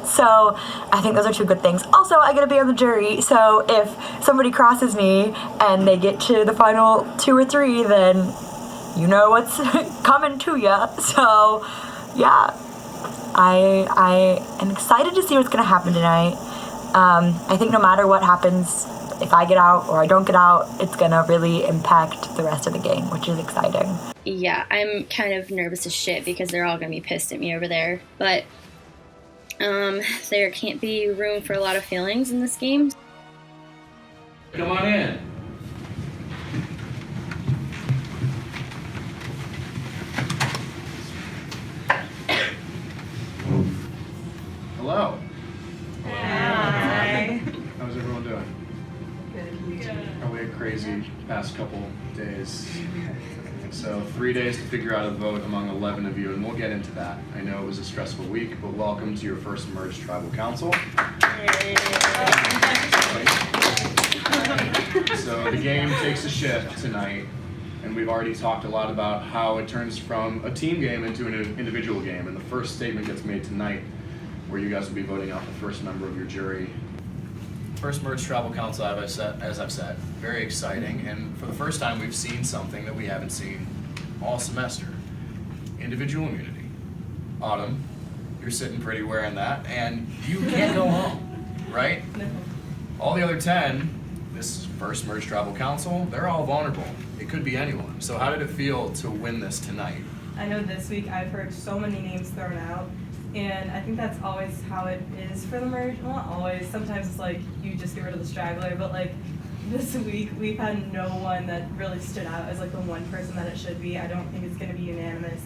So I think those are 2 good things. Also, I get to be on the jury, so if somebody crosses me and they get to the final 2 or 3, then you know what's coming to you. So yeah, I am excited to see what's going to happen tonight. I think no matter what happens, if I get out or I don't get out, it's going to really impact the rest of the game, which is exciting. Yeah, I'm kind of nervous as shit because they're all going to be pissed at me over there. But there can't be room for a lot of feelings in this game. Come on in. Hello. Hi. How's everyone doing? Probably a crazy past couple days. So 3 days to figure out a vote among 11 of you, and we'll get into that. I know it was a stressful week, but welcome to your first merged tribal council. So the game takes a shift tonight, and we've already talked a lot about how it turns from a team game into an individual game, and the first statement gets made tonight, where you guys will be voting out the first member of your jury. First merged tribal council, as I've said, very exciting, and for the first time we've seen something that we haven't seen all semester. Individual immunity. Autumn, you're sitting pretty wearing that, and you can't go home, right? No. All the other 10, this first merged tribal council, they're all vulnerable. It could be anyone. So how did it feel to win this tonight? I know this week I've heard so many names thrown out, and I think that's always how it is for the merge. Well, not always. Sometimes it's like you just get rid of the straggler, but like this week we've had no one that really stood out as like the one person that it should be. I don't think it's going to be unanimous.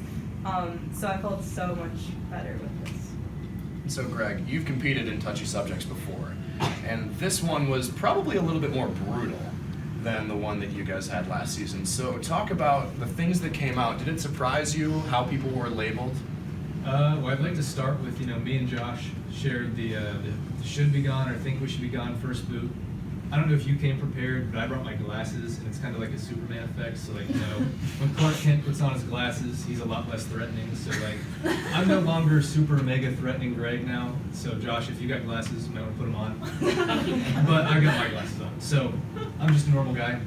So I felt so much better with this. So Greg, you've competed in touchy subjects before, and this one was probably a little bit more brutal than the one that you guys had last season. So talk about the things that came out. Did it surprise you how people were labeled? Well, I'd like to start with, me and Josh shared the should be gone or think we should be gone first boot. I don't know if you came prepared, but I brought my glasses, and it's kind of like a Superman effect. So, when Clark Kent puts on his glasses, he's a lot less threatening. So, I'm no longer super mega threatening Greg now. So, Josh, if you got glasses, you might want to put them on. But I got my glasses on. So, I'm just a normal guy.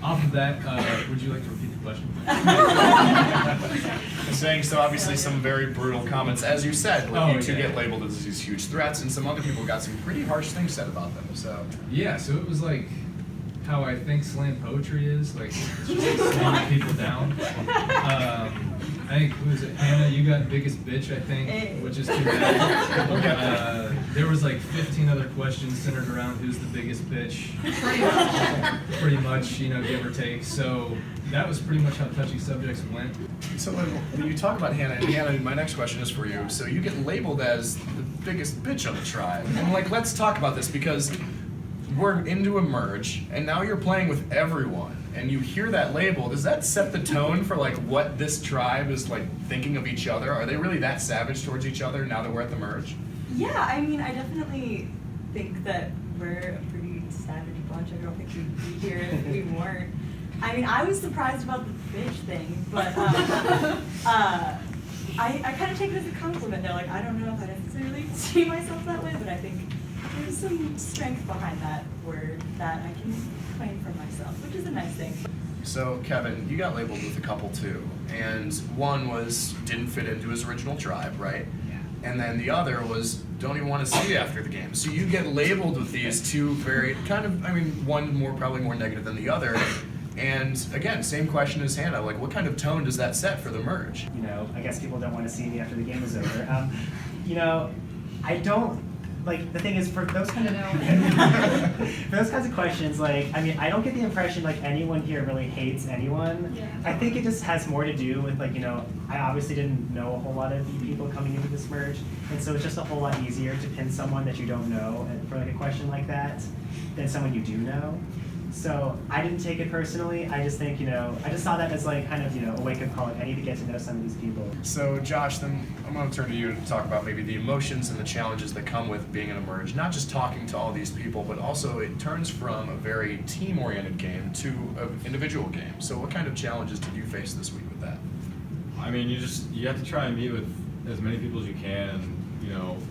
Off of that, would you like to repeat the question? Saying so, obviously some very brutal comments, as you said. You two get labeled as these huge threats, and some other people got some pretty harsh things said about them. So yeah, so it was like how I think slam poetry is, it's just slamming people down. I think, who is it, Hannah, you got biggest bitch, I think, which is too bad. There was 15 other questions centered around who's the biggest bitch. Pretty much, give or take. So that was pretty much how touchy subjects went. So when you talk about Hannah, and Hannah, my next question is for you. So you get labeled as the biggest bitch of the tribe. And let's talk about this, because we're into a merge, and now you're playing with everyone. And you hear that label, does that set the tone for what this tribe is thinking of each other? Are they really that savage towards each other now that we're at the merge? Yeah, I mean, I definitely think that we're a pretty savage bunch. I don't think we'd be here if we weren't. I mean, I was surprised about the bitch thing, but I kind of take it as a compliment. They're I don't know if I necessarily see myself that way, but I think there's some strength behind that word that I can claim for myself, which is a nice thing. So, Kevin, you got labeled with a couple too, and one was didn't fit into his original tribe, right? Yeah. And then the other was don't even want to see you after the game. So you get labeled with these two very one probably more negative than the other. And again, same question as Hannah, what kind of tone does that set for the merge? I guess people don't want to see me after the game is over. I don't. The thing is, for those kind of for those kinds of questions, I don't get the impression anyone here really hates anyone. Yeah. I think it just has more to do with I obviously didn't know a whole lot of you people coming into this merge, and so it's just a whole lot easier to pin someone that you don't know for a question like that than someone you do know. So I didn't take it personally. I just think, I just saw that as kind of, a wake-up call. I need to get to know some of these people. So Josh, then I'm going to turn to you to talk about maybe the emotions and the challenges that come with being in a merge. Not just talking to all these people, but also it turns from a very team-oriented game to an individual game. So what kind of challenges did you face this week with that? I mean, you have to try and meet with as many people as you can, and,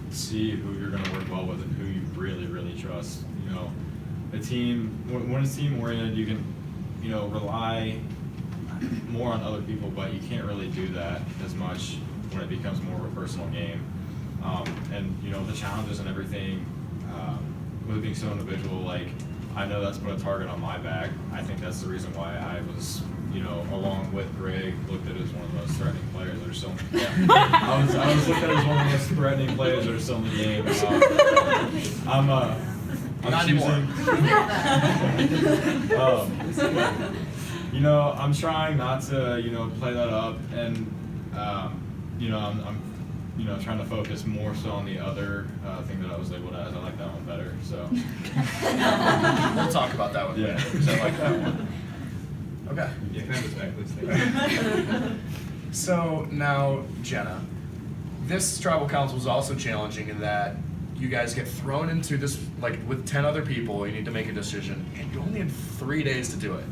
see who you're going to work well with and who you really, really trust. When it's team oriented, you can, rely more on other people, but you can't really do that as much when it becomes more of a personal game. And the challenges and everything, with it being so individual, I know that's put a target on my back. I think that's the reason why I was, along with Greg, looked at as one of the most threatening players that are still in the game. I was looked at as one of the most threatening players that are still in the game. I'm choosing. I'm trying not to, play that up, and I'm trying to focus more so on the other thing that I was labeled as. I like that one better. So we'll talk about that one later, because I like that one. Okay. Yeah, can I have this back, please? So now, Jenna, this tribal council is also challenging in that you guys get thrown into this, with 10 other people, you need to make a decision, and you only had 3 days to do it.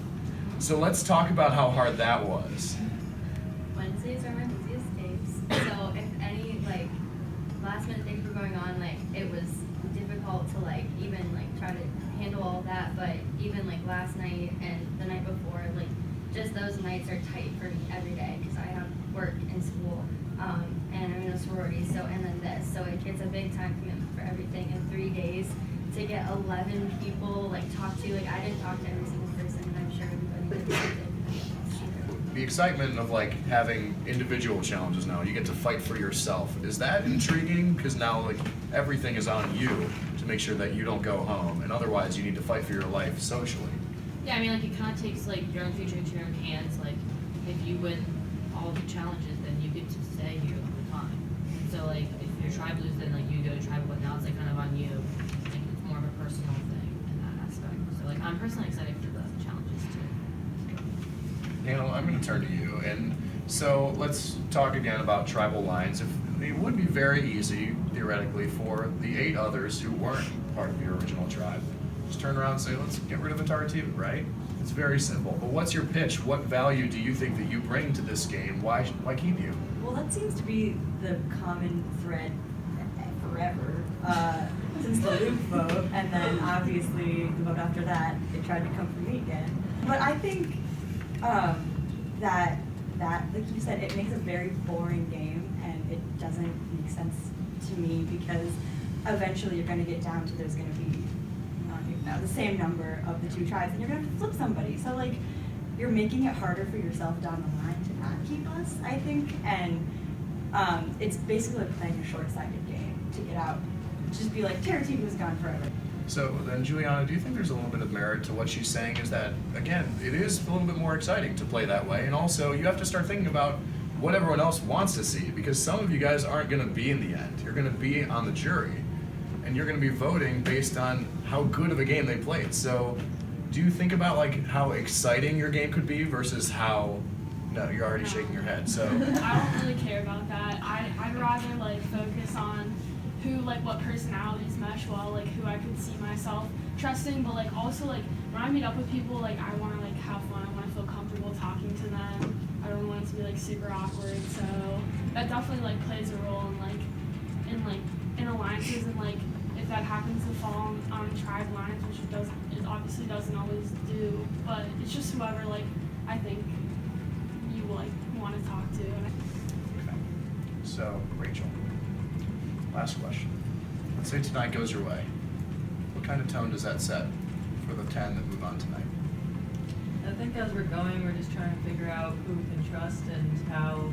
So let's talk about how hard that was. Wednesdays are my busiest days, so if any, last minute things were going on, it was difficult to, even, try to handle all that, but even, last night and the night before, just those nights are tight for me every day, because I have work and school, and I'm in a sorority, and then this, so it gets a big time commitment for everything in 3 days. To get 11 people, talk to, I didn't talk to every single person, and I'm sure everybody did. The excitement of having individual challenges now, you get to fight for yourself. Is that intriguing? Because now everything is on you to make sure that you don't go home, and otherwise you need to fight for your life socially. Yeah, I mean, it kind of takes your own future into your own hands. If you win all the challenges, then you get to stay here the whole time. So if your tribe loses, then you go to tribe, but now it's kind of on you. It's more of a personal thing in that aspect. So I'm personally excited for the challenges too. I'm going to turn to you, and So let's talk again about tribal lines. It would be very easy, theoretically, for the 8 others who weren't part of your original tribe. Just turn around and say, let's get rid of the Taratibu, right? It's very simple. But what's your pitch? What value do you think that you bring to this game? Why keep you? Well, that seems to be the common thread forever, since the Luke vote, and then obviously the vote after that, they tried to come for me again. But I think that, like you said, it makes a very boring game, and it doesn't make sense to me because eventually you're going to get down to there's going to be the same number of the 2 tribes, and you're going to have to flip somebody. So like, you're making it harder for yourself down the line to not keep us, I think, and it's basically like playing a short-sighted game to get out. Just be like, Taratibu's gone forever. So then, Juliana, do you think there's a little bit of merit to what she's saying is that, again, it is a little bit more exciting to play that way, and also you have to start thinking about what everyone else wants to see, because some of you guys aren't going to be in the end. You're going to be on the jury, and you're going to be voting based on how good of a game they played. So do you think about like how exciting your game could be versus how, no, you're already shaking your head, so. I don't really care about that. I'd rather like focus on who, like what personalities mesh well, like who I could see myself trusting, but like also like when I meet up with people, like I want to like have fun, I want to feel comfortable talking to them. I don't want it to be like super awkward, so that definitely like plays a role in alliances, and like if that happens to fall on tribe lines, which it obviously doesn't always do, but it's just whoever like I think you like want to talk to. Okay. So, Rachel, last question. Let's say tonight goes your way. What kind of tone does that set for the 10 that move on tonight? I think as we're going, we're just trying to figure out who we can trust and how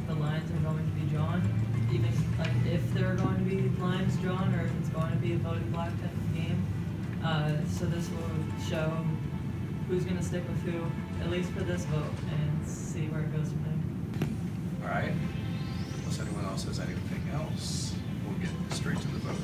the lines are going to be drawn. Even like if there are going to be lines drawn or if it's going to be a voted black type of game. So this will show who's going to stick with who, at least for this vote, and see where it goes from there. All right. Unless anyone else has anything else, we'll get straight to the vote.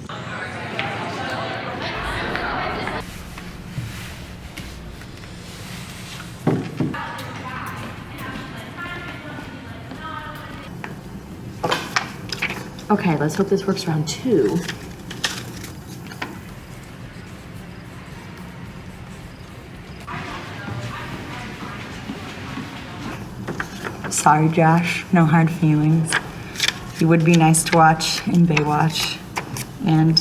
Okay, let's hope this works round 2. Sorry, Josh. No hard feelings. You would be nice to watch in Baywatch. And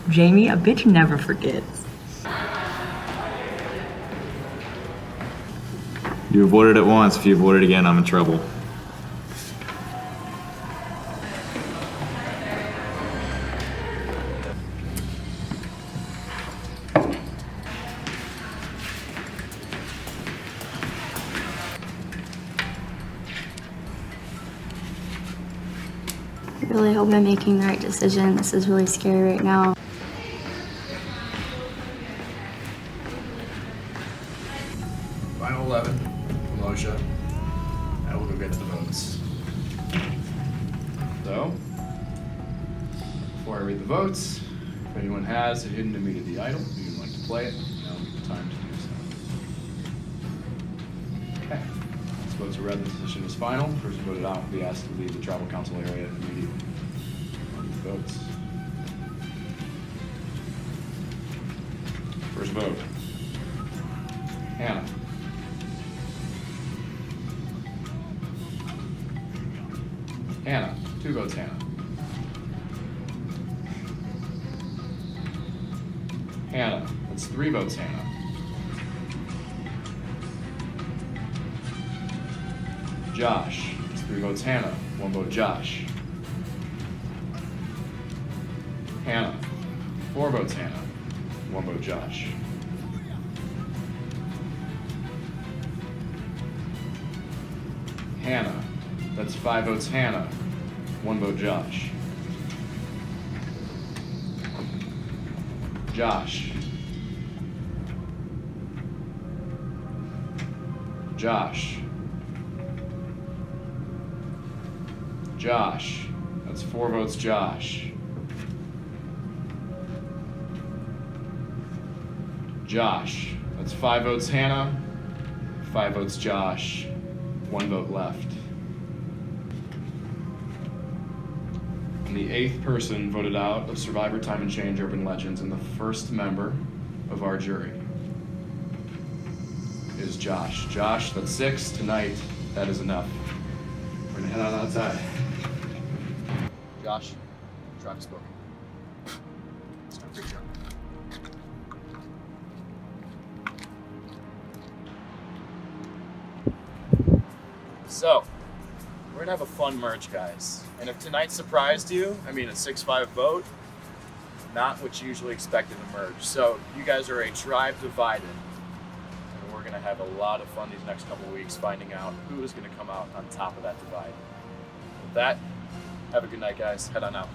Jamie, a bitch never forgets. You avoided it once. If you avoid it again, I'm in trouble. I really hope I'm making the right decision. This is really scary right now. Final 11, Moshe. Now we'll go get to the votes. So, before I read the votes, if anyone has a hidden immunity item and you'd like to play it, now would be the time to do so. Okay. Once votes are read, the decision is final. The person voted out will be asked to leave the tribal council area immediately. Votes. First vote. Hannah. Hannah. 2 votes, Hannah. Hannah. That's 3 votes, Hannah. Josh. That's 3 votes, Hannah. 1 vote, Josh. Hannah. 4 votes, Hannah. 1 vote, Josh. Hannah. That's 5 votes, Hannah. 1 vote, Josh. Josh. Josh. Josh. That's 4 votes, Josh. Josh. That's 5 votes, Hannah. 5 votes, Josh. 1 vote left. the 8th person voted out of Survivor Time and Change Urban Legends and the first member of our jury is Josh. Josh, that's 6 tonight. That is enough. We're gonna head out outside. Josh, drive spoken. It's time for your turn. So, we're gonna have a fun merge, guys. And if tonight surprised you, I mean a 6-5 vote, not what you usually expect in a merge. So, you guys are a tribe divided. And we're gonna have a lot of fun these next couple weeks finding out who is gonna come out on top of that divide. With that, have a good night, guys. Head on out.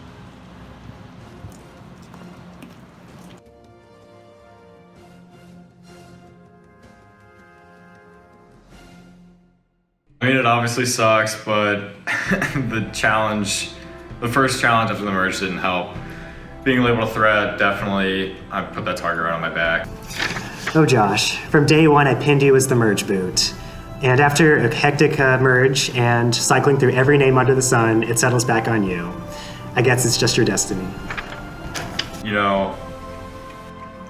I mean, it obviously sucks, but the first challenge after the merge didn't help. Being able to threat, definitely, I put that target right on my back. Oh Josh, from day one I pinned you as the merge boot. And after a hectic merge and cycling through every name under the sun, it settles back on you. I guess it's just your destiny. You know,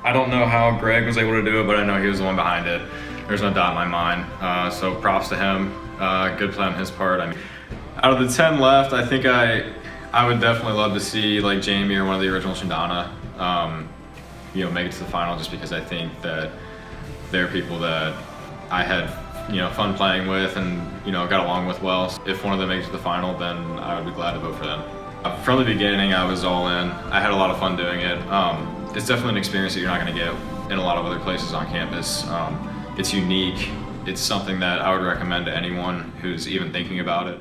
I don't know how Greg was able to do it, but I know he was the one behind it. There's no doubt in my mind. So props to him. Good play on his part. I mean, out of the 10 left, I think I would definitely love to see like Jamie or one of the original Shindana, make it to the final, just because I think that they're people that I had, fun playing with and, got along with well. If one of them makes it to the final, then I would be glad to vote for them. From the beginning, I was all in. I had a lot of fun doing it. It's definitely an experience that you're not going to get in a lot of other places on campus. It's unique. It's something that I would recommend to anyone who's even thinking about it.